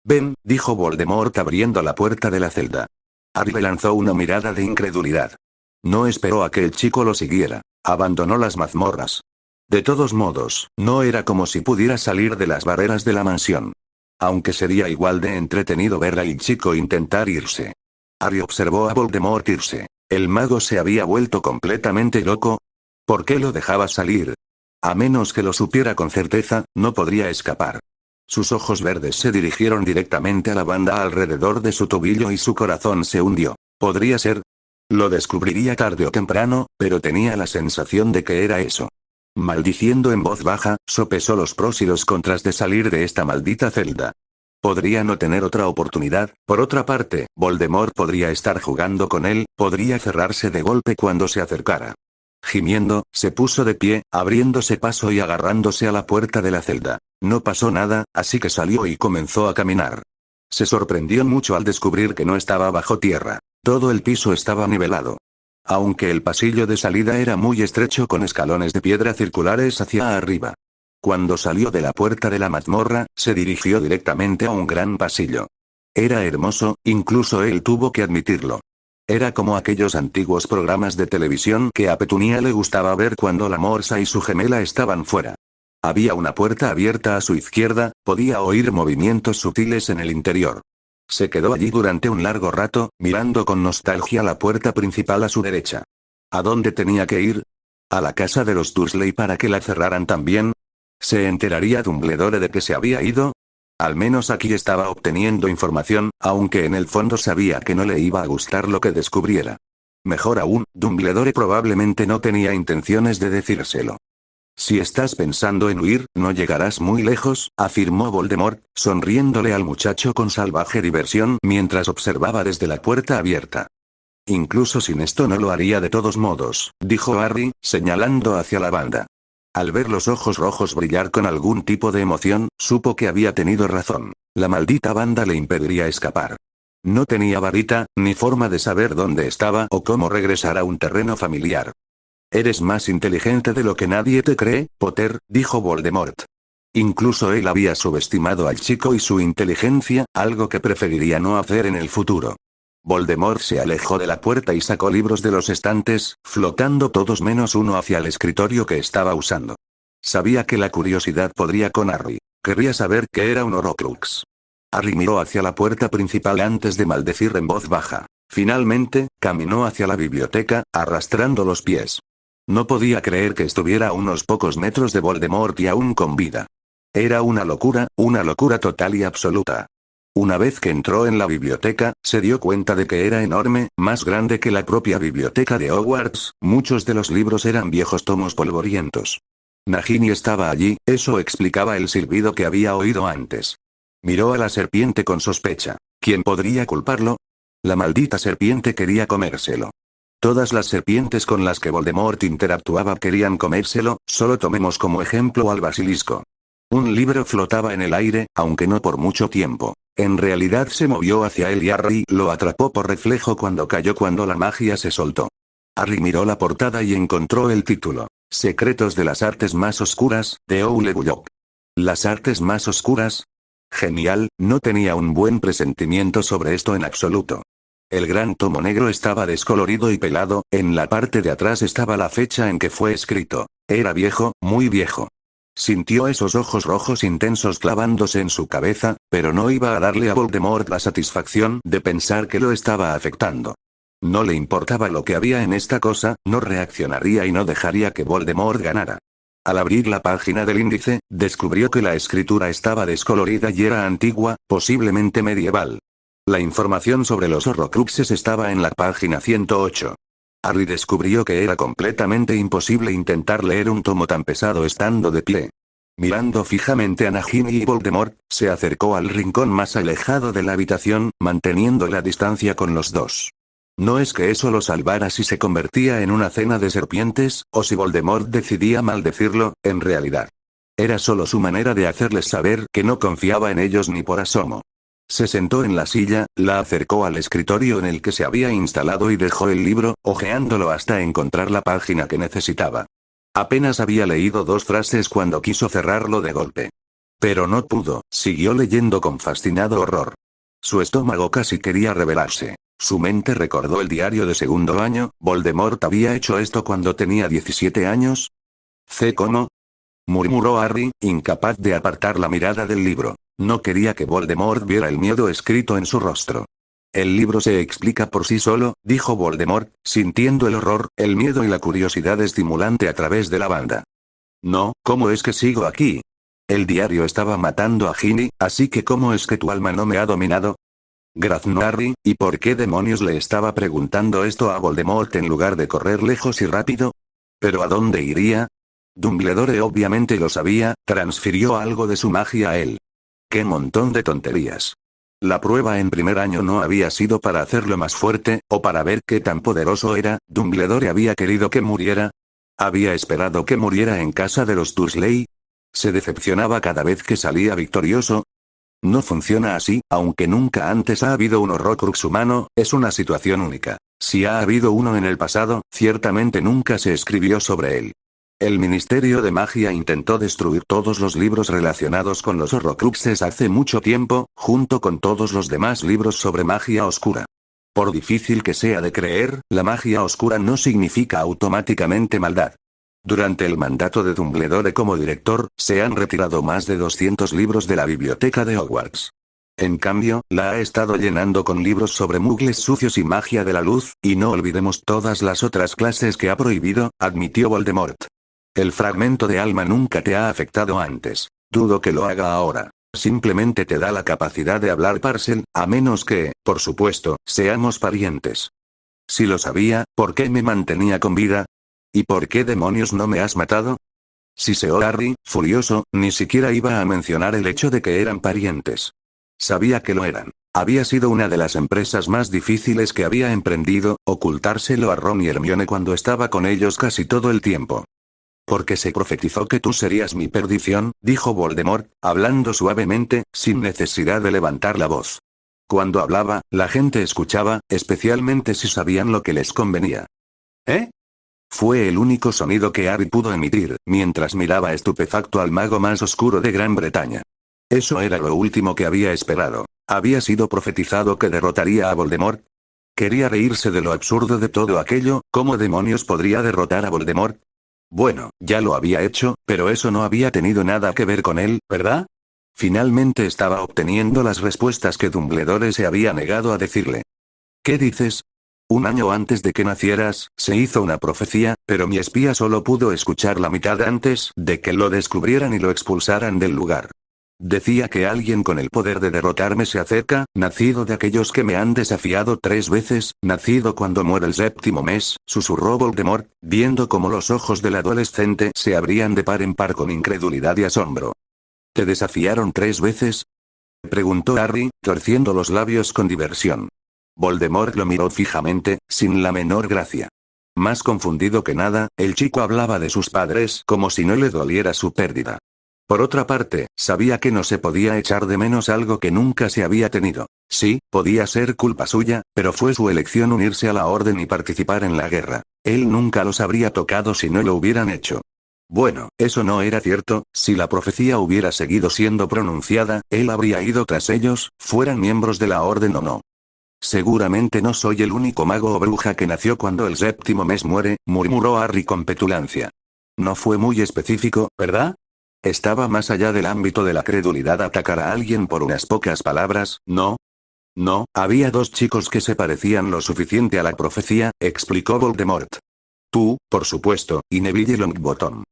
Ven, dijo Voldemort abriendo la puerta de la celda. Harry le lanzó una mirada de incredulidad. No esperó a que el chico lo siguiera. Abandonó las mazmorras. De todos modos, no era como si pudiera salir de las barreras de la mansión. Aunque sería igual de entretenido ver al chico intentar irse. Harry observó a Voldemort irse. ¿El mago se había vuelto completamente loco? ¿Por qué lo dejaba salir? A menos que lo supiera con certeza, no podría escapar. Sus ojos verdes se dirigieron directamente a la banda alrededor de su tobillo y su corazón se hundió. ¿Podría ser? Lo descubriría tarde o temprano, pero tenía la sensación de que era eso. Maldiciendo en voz baja, sopesó los pros y los contras de salir de esta maldita celda. Podría no tener otra oportunidad, por otra parte, Voldemort podría estar jugando con él, podría cerrarse de golpe cuando se acercara. Gimiendo, se puso de pie, abriéndose paso y agarrándose a la puerta de la celda. No pasó nada, así que salió y comenzó a caminar. Se sorprendió mucho al descubrir que no estaba bajo tierra. Todo el piso estaba nivelado. Aunque el pasillo de salida era muy estrecho con escalones de piedra circulares hacia arriba. Cuando salió de la puerta de la mazmorra, se dirigió directamente a un gran pasillo. Era hermoso, incluso él tuvo que admitirlo. Era como aquellos antiguos programas de televisión que a Petunia le gustaba ver cuando la morsa y su gemela estaban fuera. Había una puerta abierta a su izquierda, podía oír movimientos sutiles en el interior. Se quedó allí durante un largo rato, mirando con nostalgia la puerta principal a su derecha. ¿A dónde tenía que ir? ¿A la casa de los Dursley para que la cerraran también? ¿Se enteraría Dumbledore de que se había ido? Al menos aquí estaba obteniendo información, aunque en el fondo sabía que no le iba a gustar lo que descubriera. Mejor aún, Dumbledore probablemente no tenía intenciones de decírselo. Si estás pensando en huir, no llegarás muy lejos, afirmó Voldemort, sonriéndole al muchacho con salvaje diversión mientras observaba desde la puerta abierta. Incluso sin esto no lo haría de todos modos, dijo Harry, señalando hacia la banda. Al ver los ojos rojos brillar con algún tipo de emoción, supo que había tenido razón. La maldita banda le impediría escapar. No tenía varita, ni forma de saber dónde estaba o cómo regresar a un terreno familiar. Eres más inteligente de lo que nadie te cree, Potter, dijo Voldemort. Incluso él había subestimado al chico y su inteligencia, algo que preferiría no hacer en el futuro. Voldemort se alejó de la puerta y sacó libros de los estantes, flotando todos menos uno hacia el escritorio que estaba usando. Sabía que la curiosidad podría con Harry. Querría saber qué era un Horrocrux. Harry miró hacia la puerta principal antes de maldecir en voz baja. Finalmente, caminó hacia la biblioteca, arrastrando los pies. No podía creer que estuviera a unos pocos metros de Voldemort y aún con vida. Era una locura total y absoluta. Una vez que entró en la biblioteca, se dio cuenta de que era enorme, más grande que la propia biblioteca de Hogwarts. Muchos de los libros eran viejos tomos polvorientos. Nagini estaba allí, eso explicaba el silbido que había oído antes. Miró a la serpiente con sospecha. ¿Quién podría culparlo? La maldita serpiente quería comérselo. Todas las serpientes con las que Voldemort interactuaba querían comérselo, solo tomemos como ejemplo al basilisco. Un libro flotaba en el aire, aunque no por mucho tiempo. En realidad se movió hacia él y Harry lo atrapó por reflejo cuando la magia se soltó. Harry miró la portada y encontró el título. Secretos de las artes más oscuras, de Oule Bullock. ¿Las artes más oscuras? Genial, no tenía un buen presentimiento sobre esto en absoluto. El gran tomo negro estaba descolorido y pelado, en la parte de atrás estaba la fecha en que fue escrito. Era viejo, muy viejo. Sintió esos ojos rojos intensos clavándose en su cabeza, pero no iba a darle a Voldemort la satisfacción de pensar que lo estaba afectando. No le importaba lo que había en esta cosa, no reaccionaría y no dejaría que Voldemort ganara. Al abrir la página del índice, descubrió que la escritura estaba descolorida y era antigua, posiblemente medieval. La información sobre los Horrocruxes estaba en la página 108. Harry descubrió que era completamente imposible intentar leer un tomo tan pesado estando de pie. Mirando fijamente a Nagini y Voldemort, se acercó al rincón más alejado de la habitación, manteniendo la distancia con los dos. No es que eso lo salvara si se convertía en una cena de serpientes, o si Voldemort decidía maldecirlo, en realidad. Era solo su manera de hacerles saber que no confiaba en ellos ni por asomo. Se sentó en la silla, la acercó al escritorio en el que se había instalado y dejó el libro, hojeándolo hasta encontrar la página que necesitaba. Apenas había leído 2 frases cuando quiso cerrarlo de golpe. Pero no pudo, siguió leyendo con fascinado horror. Su estómago casi quería rebelarse. Su mente recordó el diario de segundo año. ¿Voldemort había hecho esto cuando tenía 17 años? ¿Cómo? Murmuró Harry, incapaz de apartar la mirada del libro. No quería que Voldemort viera el miedo escrito en su rostro. El libro se explica por sí solo, dijo Voldemort, sintiendo el horror, el miedo y la curiosidad estimulante a través de la banda. No, ¿cómo es que sigo aquí? El diario estaba matando a Ginny, así que ¿cómo es que tu alma no me ha dominado? Graznó Harry, ¿y por qué demonios le estaba preguntando esto a Voldemort en lugar de correr lejos y rápido? ¿Pero a dónde iría? Dumbledore obviamente lo sabía, transfirió algo de su magia a él. ¡Qué montón de tonterías! La prueba en primer año no había sido para hacerlo más fuerte, o para ver qué tan poderoso era. Dumbledore había querido que muriera. ¿Había esperado que muriera en casa de los Dursley? ¿Se decepcionaba cada vez que salía victorioso? No funciona así, aunque nunca antes ha habido un Horrocrux humano, es una situación única. Si ha habido uno en el pasado, ciertamente nunca se escribió sobre él. El Ministerio de Magia intentó destruir todos los libros relacionados con los Horrocruxes hace mucho tiempo, junto con todos los demás libros sobre magia oscura. Por difícil que sea de creer, la magia oscura no significa automáticamente maldad. Durante el mandato de Dumbledore como director, se han retirado más de 200 libros de la biblioteca de Hogwarts. En cambio, la ha estado llenando con libros sobre muggles sucios y magia de la luz, y no olvidemos todas las otras clases que ha prohibido, admitió Voldemort. El fragmento de alma nunca te ha afectado antes. Dudo que lo haga ahora. Simplemente te da la capacidad de hablar Parcel, a menos que, por supuesto, seamos parientes. Si lo sabía, ¿por qué me mantenía con vida? ¿Y por qué demonios no me has matado? Siseó Harry, furioso, ni siquiera iba a mencionar el hecho de que eran parientes. Sabía que lo eran. Había sido una de las empresas más difíciles que había emprendido, ocultárselo a Ron y Hermione cuando estaba con ellos casi todo el tiempo. Porque se profetizó que tú serías mi perdición, dijo Voldemort, hablando suavemente, sin necesidad de levantar la voz. Cuando hablaba, la gente escuchaba, especialmente si sabían lo que les convenía. ¿Eh? Fue el único sonido que Harry pudo emitir, mientras miraba estupefacto al mago más oscuro de Gran Bretaña. Eso era lo último que había esperado. ¿Había sido profetizado que derrotaría a Voldemort? Quería reírse de lo absurdo de todo aquello. ¿Cómo demonios podría derrotar a Voldemort? Bueno, ya lo había hecho, pero eso no había tenido nada que ver con él, ¿verdad? Finalmente estaba obteniendo las respuestas que Dumbledore se había negado a decirle. ¿Qué dices? Un año antes de que nacieras, se hizo una profecía, pero mi espía solo pudo escuchar la mitad antes de que lo descubrieran y lo expulsaran del lugar. Decía que alguien con el poder de derrotarme se acerca, nacido de aquellos que me han desafiado 3 veces, nacido cuando muere el 7º mes, susurró Voldemort, viendo cómo los ojos del adolescente se abrían de par en par con incredulidad y asombro. ¿Te desafiaron 3 veces? Preguntó Harry, torciendo los labios con diversión. Voldemort lo miró fijamente, sin la menor gracia. Más confundido que nada, el chico hablaba de sus padres como si no le doliera su pérdida. Por otra parte, sabía que no se podía echar de menos algo que nunca se había tenido. Sí, podía ser culpa suya, pero fue su elección unirse a la orden y participar en la guerra. Él nunca los habría tocado si no lo hubieran hecho. Bueno, eso no era cierto. Si la profecía hubiera seguido siendo pronunciada, él habría ido tras ellos, fueran miembros de la orden o no. Seguramente no soy el único mago o bruja que nació cuando el 7º mes muere, murmuró Harry con petulancia. No fue muy específico, ¿verdad? Estaba más allá del ámbito de la credulidad atacar a alguien por unas pocas palabras, ¿no? No, había 2 chicos que se parecían lo suficiente a la profecía, explicó Voldemort. Tú, por supuesto, y Neville Longbottom.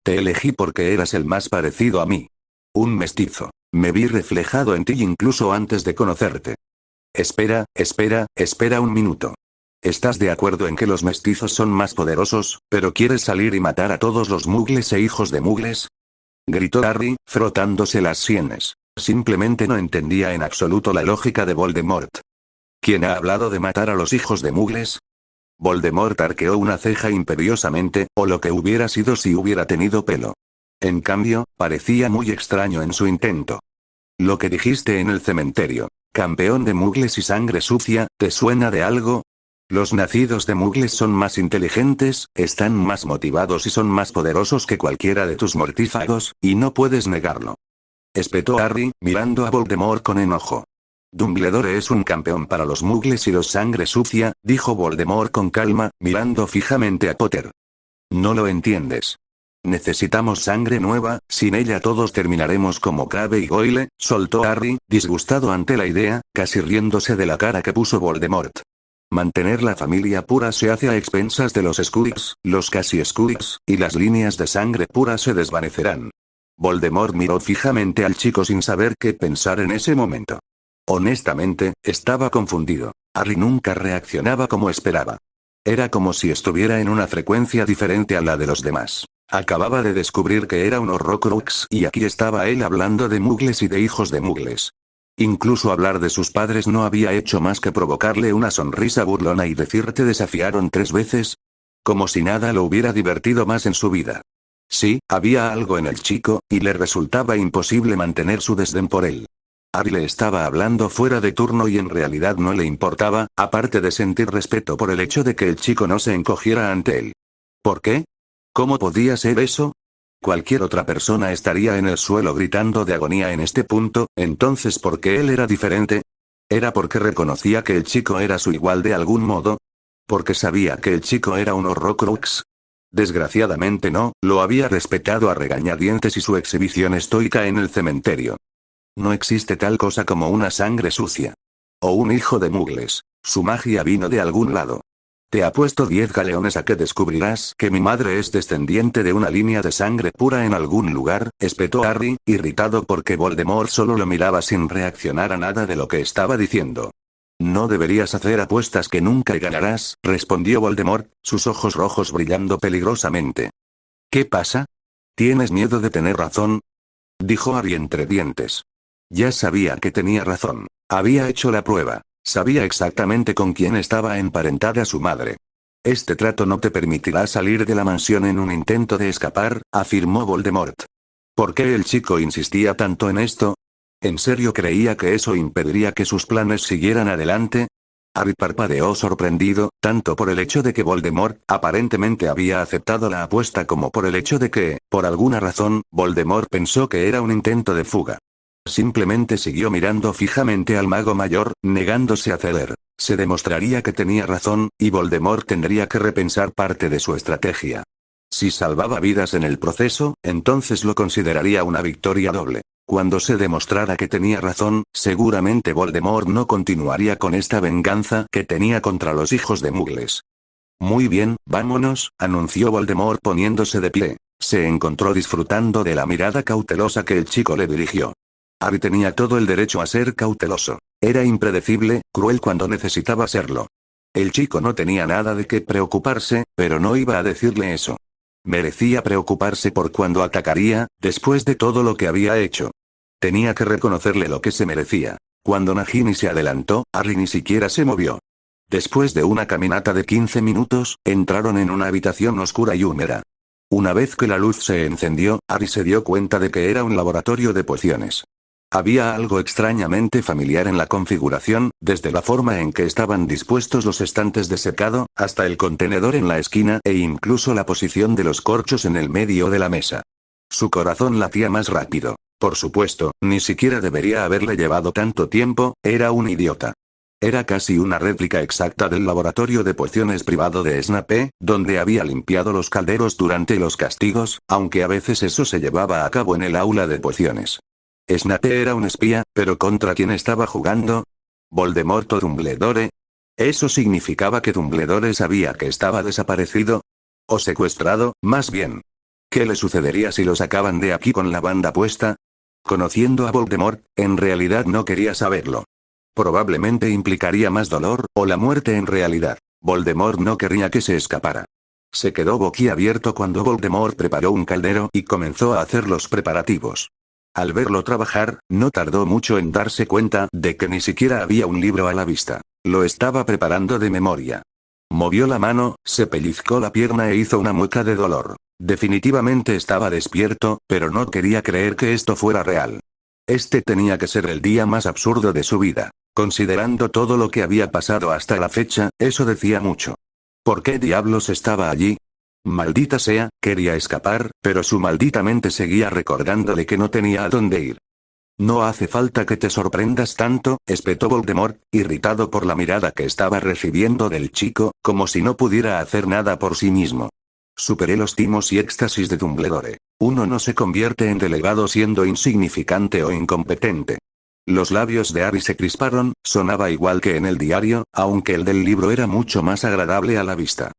Te elegí porque eras el más parecido a mí. Un mestizo. Me vi reflejado en ti incluso antes de conocerte. Espera un minuto. Estás de acuerdo en que los mestizos son más poderosos, pero quieres salir y matar a todos los mugles e hijos de mugles? Gritó Harry, frotándose las sienes. Simplemente no entendía en absoluto la lógica de Voldemort. ¿Quién ha hablado de matar a los hijos de mugles? Voldemort arqueó una ceja imperiosamente, o lo que hubiera sido si hubiera tenido pelo. En cambio, parecía muy extraño en su intento. Lo que dijiste en el cementerio. Campeón de mugles y sangre sucia, ¿te suena de algo? Los nacidos de mugles son más inteligentes, están más motivados y son más poderosos que cualquiera de tus mortífagos, y no puedes negarlo. Espetó Harry, mirando a Voldemort con enojo. Dumbledore es un campeón para los mugles y los sangre sucia, dijo Voldemort con calma, mirando fijamente a Potter. No lo entiendes. Necesitamos sangre nueva, sin ella todos terminaremos como Crabbe y Goyle, soltó Harry, disgustado ante la idea, casi riéndose de la cara que puso Voldemort. Mantener la familia pura se hace a expensas de los Skurrix, los casi Skurrix, y las líneas de sangre pura se desvanecerán. Voldemort miró fijamente al chico sin saber qué pensar en ese momento. Honestamente, estaba confundido. Harry nunca reaccionaba como esperaba. Era como si estuviera en una frecuencia diferente a la de los demás. Acababa de descubrir que era un Horrocrux y aquí estaba él hablando de mugles y de hijos de mugles. Incluso hablar de sus padres no había hecho más que provocarle una sonrisa burlona y decir te desafiaron 3 veces. Como si nada lo hubiera divertido más en su vida. Sí, había algo en el chico, y le resultaba imposible mantener su desdén por él. Harry le estaba hablando fuera de turno y en realidad no le importaba, aparte de sentir respeto por el hecho de que el chico no se encogiera ante él. ¿Por qué? ¿Cómo podía ser eso? Cualquier otra persona estaría en el suelo gritando de agonía en este punto, entonces ¿por qué él era diferente? ¿Era porque reconocía que el chico era su igual de algún modo? ¿Porque sabía que el chico era un Horrocrux? Desgraciadamente no, lo había respetado a regañadientes y su exhibición estoica en el cementerio. No existe tal cosa como una sangre sucia. O un hijo de mugles. Su magia vino de algún lado. Te apuesto 10 galeones a que descubrirás que mi madre es descendiente de una línea de sangre pura en algún lugar, espetó Harry, irritado porque Voldemort solo lo miraba sin reaccionar a nada de lo que estaba diciendo. No deberías hacer apuestas que nunca ganarás, respondió Voldemort, sus ojos rojos brillando peligrosamente. ¿Qué pasa? ¿Tienes miedo de tener razón? Dijo Harry entre dientes. Ya sabía que tenía razón. Había hecho la prueba. Sabía exactamente con quién estaba emparentada su madre. Este trato no te permitirá salir de la mansión en un intento de escapar, afirmó Voldemort. ¿Por qué el chico insistía tanto en esto? ¿En serio creía que eso impediría que sus planes siguieran adelante? Harry parpadeó sorprendido, tanto por el hecho de que Voldemort aparentemente había aceptado la apuesta como por el hecho de que, por alguna razón, Voldemort pensó que era un intento de fuga. Simplemente siguió mirando fijamente al mago mayor, negándose a ceder. Se demostraría que tenía razón, y Voldemort tendría que repensar parte de su estrategia. Si salvaba vidas en el proceso, entonces lo consideraría una victoria doble. Cuando se demostrara que tenía razón, seguramente Voldemort no continuaría con esta venganza que tenía contra los hijos de Muggles. Muy bien, vámonos, anunció Voldemort poniéndose de pie. Se encontró disfrutando de la mirada cautelosa que el chico le dirigió. Harry tenía todo el derecho a ser cauteloso. Era impredecible, cruel cuando necesitaba serlo. El chico no tenía nada de qué preocuparse, pero no iba a decirle eso. Merecía preocuparse por cuándo atacaría, después de todo lo que había hecho. Tenía que reconocerle lo que se merecía. Cuando Nagini se adelantó, Harry ni siquiera se movió. Después de una caminata de 15 minutos, entraron en una habitación oscura y húmeda. Una vez que la luz se encendió, Harry se dio cuenta de que era un laboratorio de pociones. Había algo extrañamente familiar en la configuración, desde la forma en que estaban dispuestos los estantes de secado, hasta el contenedor en la esquina e incluso la posición de los corchos en el medio de la mesa. Su corazón latía más rápido. Por supuesto, ni siquiera debería haberle llevado tanto tiempo, era un idiota. Era casi una réplica exacta del laboratorio de pociones privado de Snape, donde había limpiado los calderos durante los castigos, aunque a veces eso se llevaba a cabo en el aula de pociones. Snape era un espía, pero ¿contra quién estaba jugando? ¿Voldemort o Dumbledore? ¿Eso significaba que Dumbledore sabía que estaba desaparecido? ¿O secuestrado, más bien? ¿Qué le sucedería si lo sacaban de aquí con la banda puesta? Conociendo a Voldemort, en realidad no quería saberlo. Probablemente implicaría más dolor, o la muerte en realidad. Voldemort no querría que se escapara. Se quedó boquiabierto cuando Voldemort preparó un caldero y comenzó a hacer los preparativos. Al verlo trabajar, no tardó mucho en darse cuenta de que ni siquiera había un libro a la vista. Lo estaba preparando de memoria. Movió la mano, se pellizcó la pierna e hizo una mueca de dolor. Definitivamente estaba despierto, pero no quería creer que esto fuera real. Este tenía que ser el día más absurdo de su vida. Considerando todo lo que había pasado hasta la fecha, eso decía mucho. ¿Por qué diablos estaba allí? Maldita sea, quería escapar, pero su maldita mente seguía recordándole que no tenía a dónde ir. No hace falta que te sorprendas tanto, espetó Voldemort, irritado por la mirada que estaba recibiendo del chico, como si no pudiera hacer nada por sí mismo. Superé los timos y éxtasis de Dumbledore. Uno no se convierte en delegado siendo insignificante o incompetente. Los labios de Harry se crisparon, sonaba igual que en el diario, aunque el del libro era mucho más agradable a la vista.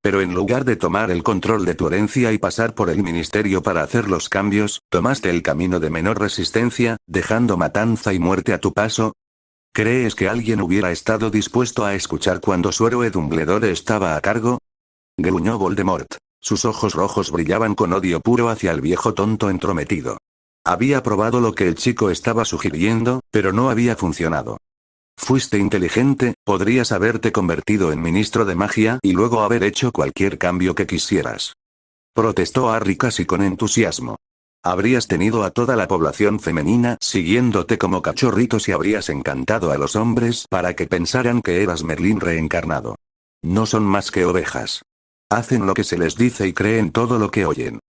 Pero en lugar de tomar el control de tu herencia y pasar por el ministerio para hacer los cambios, tomaste el camino de menor resistencia, dejando matanza y muerte a tu paso. ¿Crees que alguien hubiera estado dispuesto a escuchar cuando su héroe Dumbledore estaba a cargo? Gruñó Voldemort. Sus ojos rojos brillaban con odio puro hacia el viejo tonto entrometido. Había probado lo que el chico estaba sugiriendo, pero no había funcionado. Fuiste inteligente, podrías haberte convertido en ministro de magia y luego haber hecho cualquier cambio que quisieras. Protestó Harry casi con entusiasmo. Habrías tenido a toda la población femenina siguiéndote como cachorritos y habrías encantado a los hombres para que pensaran que eras Merlín reencarnado. No son más que ovejas. Hacen lo que se les dice y creen todo lo que oyen.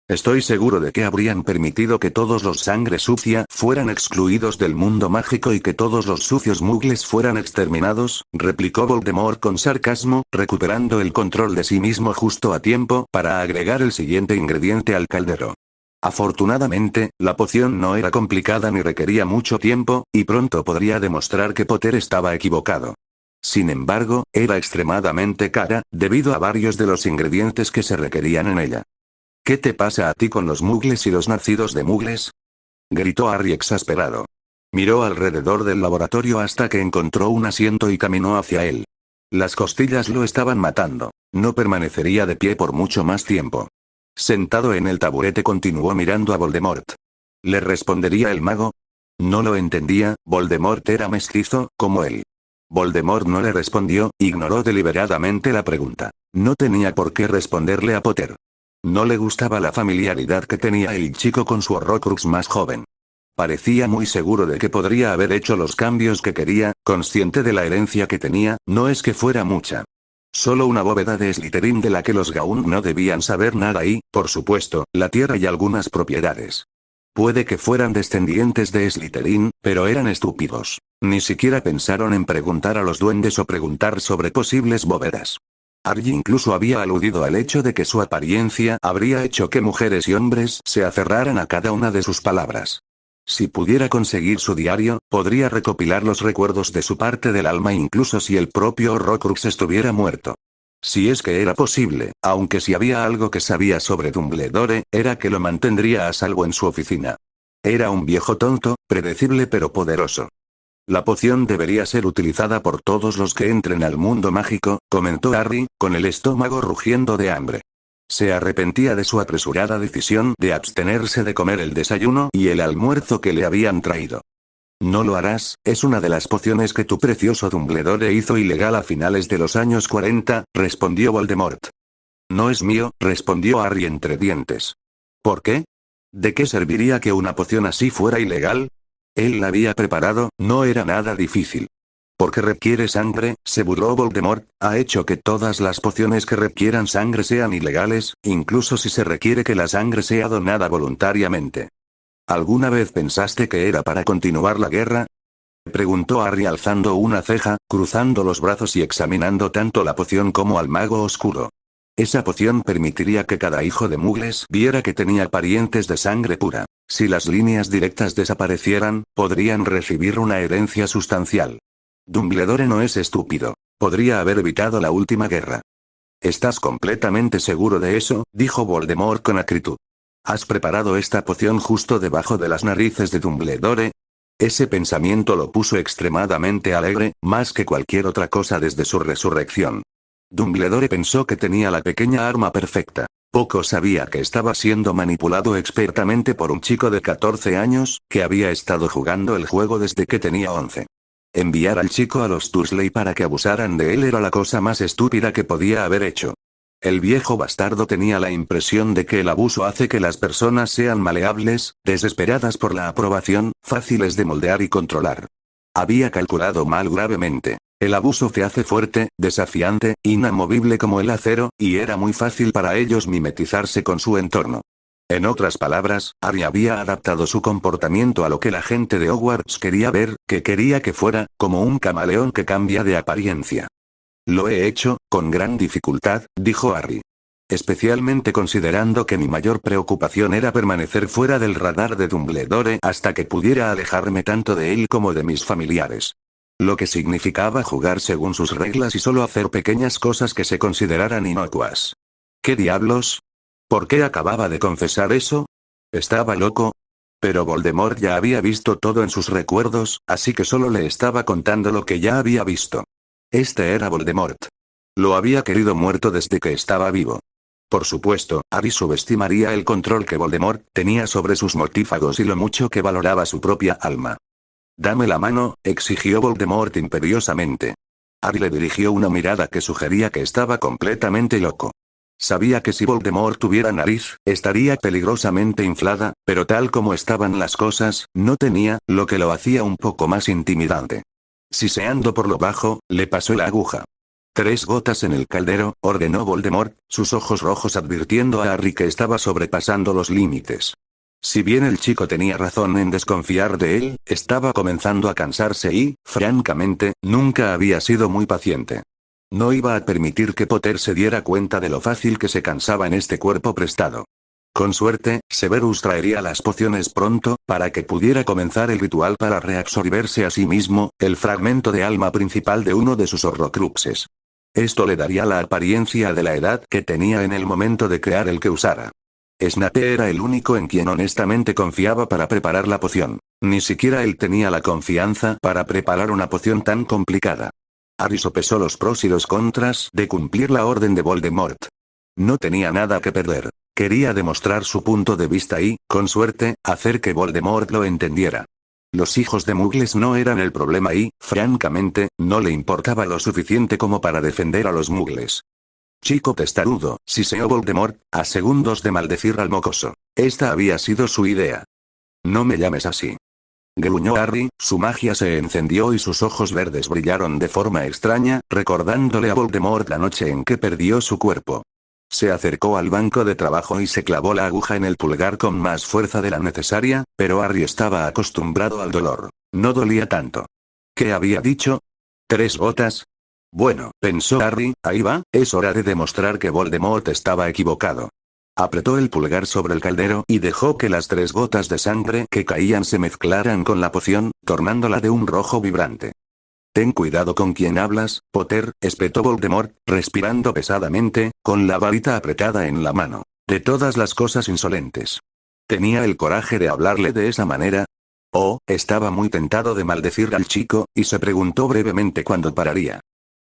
Estoy seguro de que habrían permitido que todos los sangre sucia fueran excluidos del mundo mágico y que todos los sucios muggles fueran exterminados, replicó Voldemort con sarcasmo, recuperando el control de sí mismo justo a tiempo para agregar el siguiente ingrediente al caldero. Afortunadamente, la poción no era complicada ni requería mucho tiempo, y pronto podría demostrar que Potter estaba equivocado. Sin embargo, era extremadamente cara, debido a varios de los ingredientes que se requerían en ella. ¿Qué te pasa a ti con los muggles y los nacidos de muggles? Gritó Harry exasperado. Miró alrededor del laboratorio hasta que encontró un asiento y caminó hacia él. Las costillas lo estaban matando. No permanecería de pie por mucho más tiempo. Sentado en el taburete continuó mirando a Voldemort. ¿Le respondería el mago? No lo entendía, Voldemort era mestizo, como él. Voldemort no le respondió, ignoró deliberadamente la pregunta. No tenía por qué responderle a Potter. No le gustaba la familiaridad que tenía el chico con su Horrocrux más joven. Parecía muy seguro de que podría haber hecho los cambios que quería, consciente de la herencia que tenía, no es que fuera mucha. Solo una bóveda de Slytherin de la que los Gaun no debían saber nada y, por supuesto, la tierra y algunas propiedades. Puede que fueran descendientes de Slytherin, pero eran estúpidos. Ni siquiera pensaron en preguntar a los duendes o preguntar sobre posibles bóvedas. Archie incluso había aludido al hecho de que su apariencia habría hecho que mujeres y hombres se aferraran a cada una de sus palabras. Si pudiera conseguir su diario, podría recopilar los recuerdos de su parte del alma incluso si el propio Horrocrux estuviera muerto. Si es que era posible, aunque si había algo que sabía sobre Dumbledore, era que lo mantendría a salvo en su oficina. Era un viejo tonto, predecible pero poderoso. La poción debería ser utilizada por todos los que entren al mundo mágico, comentó Harry, con el estómago rugiendo de hambre. Se arrepentía de su apresurada decisión de abstenerse de comer el desayuno y el almuerzo que le habían traído. No lo harás, es una de las pociones que tu precioso Dumbledore hizo ilegal a finales de los años 40, respondió Voldemort. No es mío, respondió Harry entre dientes. ¿Por qué? ¿De qué serviría que una poción así fuera ilegal? Él la había preparado, no era nada difícil. Porque requiere sangre, se burló Voldemort, ha hecho que todas las pociones que requieran sangre sean ilegales, incluso si se requiere que la sangre sea donada voluntariamente. ¿Alguna vez pensaste que era para continuar la guerra? Preguntó Harry alzando una ceja, cruzando los brazos y examinando tanto la poción como al mago oscuro. Esa poción permitiría que cada hijo de Muggles viera que tenía parientes de sangre pura. Si las líneas directas desaparecieran, podrían recibir una herencia sustancial. Dumbledore no es estúpido. Podría haber evitado la última guerra. ¿Estás completamente seguro de eso?, dijo Voldemort con acritud. ¿Has preparado esta poción justo debajo de las narices de Dumbledore? Ese pensamiento lo puso extremadamente alegre, más que cualquier otra cosa desde su resurrección. Dumbledore pensó que tenía la pequeña arma perfecta. Poco sabía que estaba siendo manipulado expertamente por un chico de 14 años, que había estado jugando el juego desde que tenía 11. Enviar al chico a los Dursley para que abusaran de él era la cosa más estúpida que podía haber hecho. El viejo bastardo tenía la impresión de que el abuso hace que las personas sean maleables, desesperadas por la aprobación, fáciles de moldear y controlar. Había calculado mal gravemente. El abuso te hace fuerte, desafiante, inamovible como el acero, y era muy fácil para ellos mimetizarse con su entorno. En otras palabras, Harry había adaptado su comportamiento a lo que la gente de Hogwarts quería ver, que quería que fuera, como un camaleón que cambia de apariencia. Lo he hecho, con gran dificultad, dijo Harry. Especialmente considerando que mi mayor preocupación era permanecer fuera del radar de Dumbledore hasta que pudiera alejarme tanto de él como de mis familiares. Lo que significaba jugar según sus reglas y solo hacer pequeñas cosas que se consideraran inocuas. ¿Qué diablos? ¿Por qué acababa de confesar eso? ¿Estaba loco? Pero Voldemort ya había visto todo en sus recuerdos, así que solo le estaba contando lo que ya había visto. Este era Voldemort. Lo había querido muerto desde que estaba vivo. Por supuesto, Harry subestimaría el control que Voldemort tenía sobre sus mortífagos y lo mucho que valoraba su propia alma. «Dame la mano», exigió Voldemort imperiosamente. Harry le dirigió una mirada que sugería que estaba completamente loco. Sabía que si Voldemort tuviera nariz, estaría peligrosamente inflada, pero tal como estaban las cosas, no tenía, lo que lo hacía un poco más intimidante. Siseando por lo bajo, le pasó la aguja. 3 gotas en el caldero, ordenó Voldemort, sus ojos rojos advirtiendo a Harry que estaba sobrepasando los límites. Si bien el chico tenía razón en desconfiar de él, estaba comenzando a cansarse y, francamente, nunca había sido muy paciente. No iba a permitir que Potter se diera cuenta de lo fácil que se cansaba en este cuerpo prestado. Con suerte, Severus traería las pociones pronto, para que pudiera comenzar el ritual para reabsorberse a sí mismo, el fragmento de alma principal de uno de sus Horrocruxes. Esto le daría la apariencia de la edad que tenía en el momento de crear el que usara. Snape era el único en quien honestamente confiaba para preparar la poción. Ni siquiera él tenía la confianza para preparar una poción tan complicada. Harry sopesó los pros y los contras de cumplir la orden de Voldemort. No tenía nada que perder. Quería demostrar su punto de vista y, con suerte, hacer que Voldemort lo entendiera. Los hijos de Muggles no eran el problema y, francamente, no le importaba lo suficiente como para defender a los Muggles. Chico testarudo, siseó Voldemort, a segundos de maldecir al mocoso. Esta había sido su idea. No me llames así. Gruñó Harry, su magia se encendió y sus ojos verdes brillaron de forma extraña, recordándole a Voldemort la noche en que perdió su cuerpo. Se acercó al banco de trabajo y se clavó la aguja en el pulgar con más fuerza de la necesaria, pero Harry estaba acostumbrado al dolor. No dolía tanto. ¿Qué había dicho? ¿3 gotas? Bueno, pensó Harry, ahí va, es hora de demostrar que Voldemort estaba equivocado. Apretó el pulgar sobre el caldero y dejó que las 3 gotas de sangre que caían se mezclaran con la poción, tornándola de un rojo vibrante. Ten cuidado con quien hablas, Potter, espetó Voldemort, respirando pesadamente, con la varita apretada en la mano. De todas las cosas insolentes. ¿Tenía el coraje de hablarle de esa manera? Oh, estaba muy tentado de maldecir al chico, y se preguntó brevemente cuándo pararía.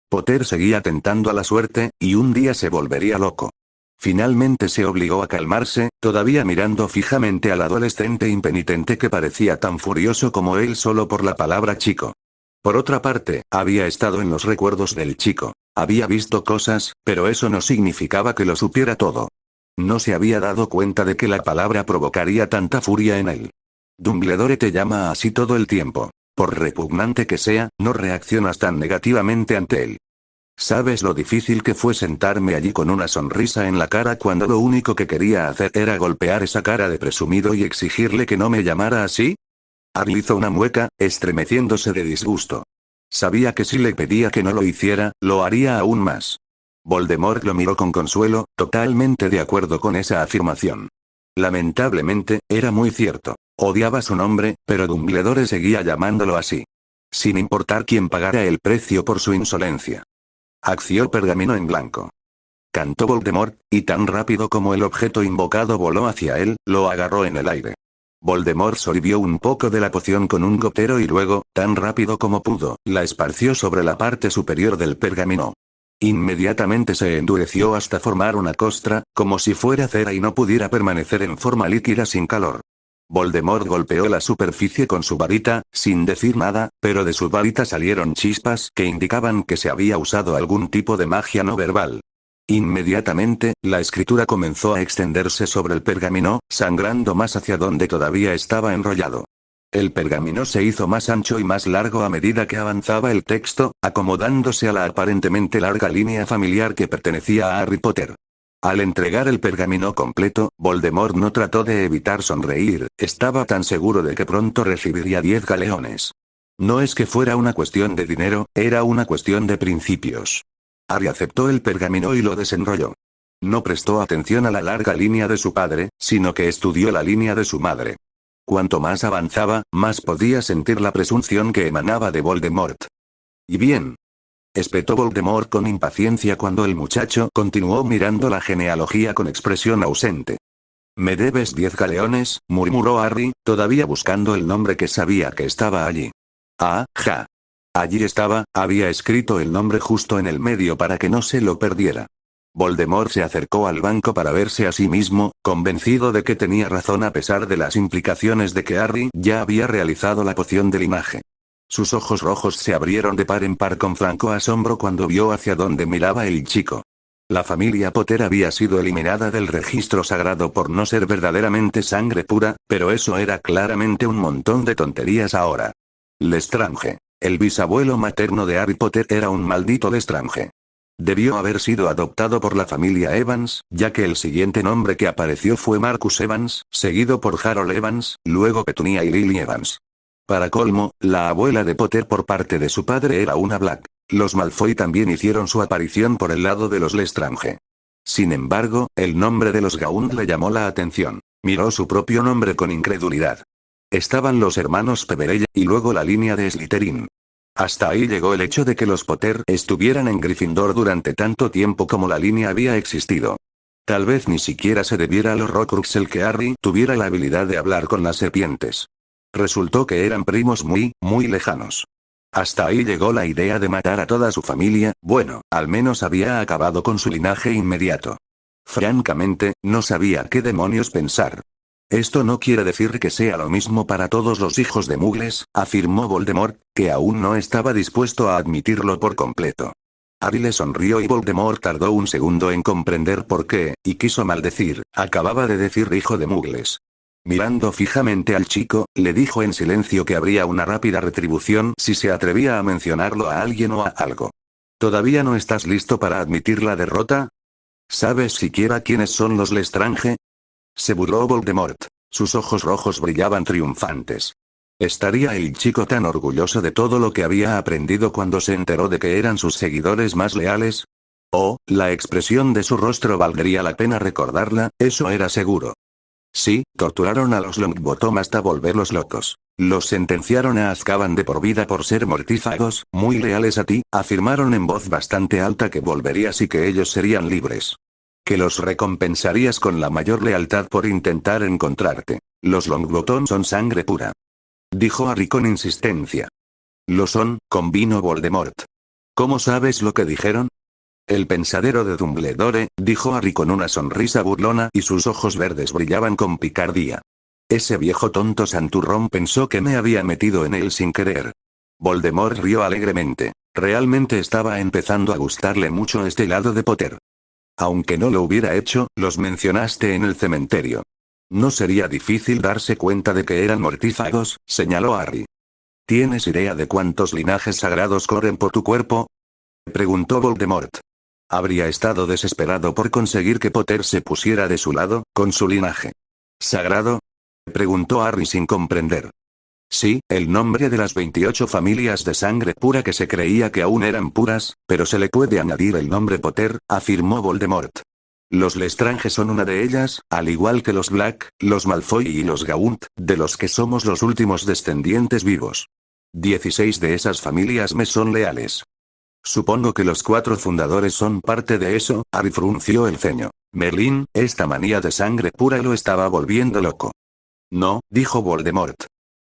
Potter seguía tentando a la suerte, y un día se volvería loco. Finalmente se obligó a calmarse, todavía mirando fijamente al adolescente impenitente que parecía tan furioso como él solo por la palabra chico. Por otra parte, había estado en los recuerdos del chico. Había visto cosas, pero eso no significaba que lo supiera todo. No se había dado cuenta de que la palabra provocaría tanta furia en él. Dumbledore te llama así todo el tiempo. Por repugnante que sea, no reaccionas tan negativamente ante él. ¿Sabes lo difícil que fue sentarme allí con una sonrisa en la cara cuando lo único que quería hacer era golpear esa cara de presumido y exigirle que no me llamara así? Harry hizo una mueca, estremeciéndose de disgusto. Sabía que si le pedía que no lo hiciera, lo haría aún más. Voldemort lo miró con consuelo, totalmente de acuerdo con esa afirmación. Lamentablemente, era muy cierto. Odiaba su nombre, pero Dumbledore seguía llamándolo así. Sin importar quién pagara el precio por su insolencia. Acción pergamino en blanco. Cantó Voldemort, y tan rápido como el objeto invocado voló hacia él, lo agarró en el aire. Voldemort sorbió un poco de la poción con un gotero y luego, tan rápido como pudo, la esparció sobre la parte superior del pergamino. Inmediatamente se endureció hasta formar una costra, como si fuera cera y no pudiera permanecer en forma líquida sin calor. Voldemort golpeó la superficie con su varita, sin decir nada, pero de su varita salieron chispas que indicaban que se había usado algún tipo de magia no verbal. Inmediatamente, la escritura comenzó a extenderse sobre el pergamino, sangrando más hacia donde todavía estaba enrollado. El pergamino se hizo más ancho y más largo a medida que avanzaba el texto, acomodándose a la aparentemente larga línea familiar que pertenecía a Harry Potter. Al entregar el pergamino completo, Voldemort no trató de evitar sonreír, estaba tan seguro de que pronto recibiría 10 galeones. No es que fuera una cuestión de dinero, era una cuestión de principios. Harry aceptó el pergamino y lo desenrolló. No prestó atención a la larga línea de su padre, sino que estudió la línea de su madre. Cuanto más avanzaba, más podía sentir la presunción que emanaba de Voldemort. ¿Y bien? Espetó Voldemort con impaciencia cuando el muchacho continuó mirando la genealogía con expresión ausente. «Me debes 10 galeones», murmuró Harry, todavía buscando el nombre que sabía que estaba allí. «Ah, ja». Allí estaba, había escrito el nombre justo en el medio para que no se lo perdiera. Voldemort se acercó al banco para verse a sí mismo, convencido de que tenía razón a pesar de las implicaciones de que Harry ya había realizado la poción de linaje. Sus ojos rojos se abrieron de par en par con franco asombro cuando vio hacia donde miraba el chico. La familia Potter había sido eliminada del registro sagrado por no ser verdaderamente sangre pura, pero eso era claramente un montón de tonterías ahora. Lestrange. El bisabuelo materno de Harry Potter era un maldito Lestrange. Debió haber sido adoptado por la familia Evans, ya que el siguiente nombre que apareció fue Marcus Evans, seguido por Harold Evans, luego Petunia y Lily Evans. Para colmo, la abuela de Potter por parte de su padre era una Black. Los Malfoy también hicieron su aparición por el lado de los Lestrange. Sin embargo, el nombre de los Gaunt le llamó la atención. Miró su propio nombre con incredulidad. Estaban los hermanos Peverell, y luego la línea de Slytherin. Hasta ahí llegó el hecho de que los Potter estuvieran en Gryffindor durante tanto tiempo como la línea había existido. Tal vez ni siquiera se debiera a los Horcrux el que Harry tuviera la habilidad de hablar con las serpientes. Resultó que eran primos muy, muy lejanos. Hasta ahí llegó la idea de matar a toda su familia, bueno, al menos había acabado con su linaje inmediato. Francamente, no sabía qué demonios pensar. Esto no quiere decir que sea lo mismo para todos los hijos de Muggles, afirmó Voldemort, que aún no estaba dispuesto a admitirlo por completo. Harry le sonrió y Voldemort tardó un segundo en comprender por qué, y quiso maldecir, acababa de decir hijo de Muggles. Mirando fijamente al chico, le dijo en silencio que habría una rápida retribución si se atrevía a mencionarlo a alguien o a algo. ¿Todavía no estás listo para admitir la derrota? ¿Sabes siquiera quiénes son los Lestrange? Se burló Voldemort. Sus ojos rojos brillaban triunfantes. ¿Estaría el chico tan orgulloso de todo lo que había aprendido cuando se enteró de que eran sus seguidores más leales? Oh, la expresión de su rostro valdría la pena recordarla, eso era seguro. Sí, torturaron a los Longbottom hasta volverlos locos. Los sentenciaron a Azkaban de por vida por ser mortífagos, muy leales a ti, afirmaron en voz bastante alta que volverías y que ellos serían libres. Que los recompensarías con la mayor lealtad por intentar encontrarte. Los Longbottom son sangre pura. Dijo Harry con insistencia. Lo son, convino Voldemort. ¿Cómo sabes lo que dijeron? El pensadero de Dumbledore, dijo Harry con una sonrisa burlona y sus ojos verdes brillaban con picardía. Ese viejo tonto santurrón pensó que me había metido en él sin querer. Voldemort rió alegremente. Realmente estaba empezando a gustarle mucho este lado de Potter. Aunque no lo hubiera hecho, los mencionaste en el cementerio. No sería difícil darse cuenta de que eran mortífagos, señaló Harry. ¿Tienes idea de cuántos linajes sagrados corren por tu cuerpo? Preguntó Voldemort. Habría estado desesperado por conseguir que Potter se pusiera de su lado, con su linaje. ¿Sagrado? Preguntó Harry sin comprender. Sí, el nombre de las 28 familias de sangre pura que se creía que aún eran puras, pero se le puede añadir el nombre Potter, afirmó Voldemort. Los Lestrange son una de ellas, al igual que los Black, los Malfoy y los Gaunt, de los que somos los últimos descendientes vivos. 16 de esas familias me son leales. Supongo que los 4 fundadores son parte de eso, Harry frunció el ceño. Merlín, esta manía de sangre pura lo estaba volviendo loco. No, dijo Voldemort.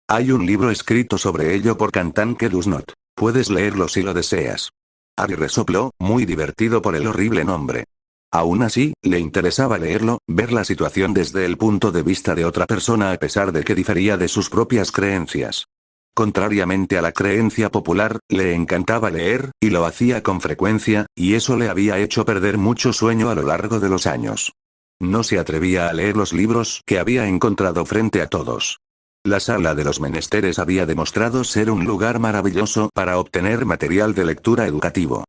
Hay un libro escrito sobre ello por Cantankerous-Not. Puedes leerlo si lo deseas. Harry resopló, muy divertido por el horrible nombre. Aún así, le interesaba leerlo, ver la situación desde el punto de vista de otra persona a pesar de que difería de sus propias creencias. Contrariamente a la creencia popular, le encantaba leer, y lo hacía con frecuencia, y eso le había hecho perder mucho sueño a lo largo de los años. No se atrevía a leer los libros que había encontrado frente a todos. La sala de los menesteres había demostrado ser un lugar maravilloso para obtener material de lectura educativo.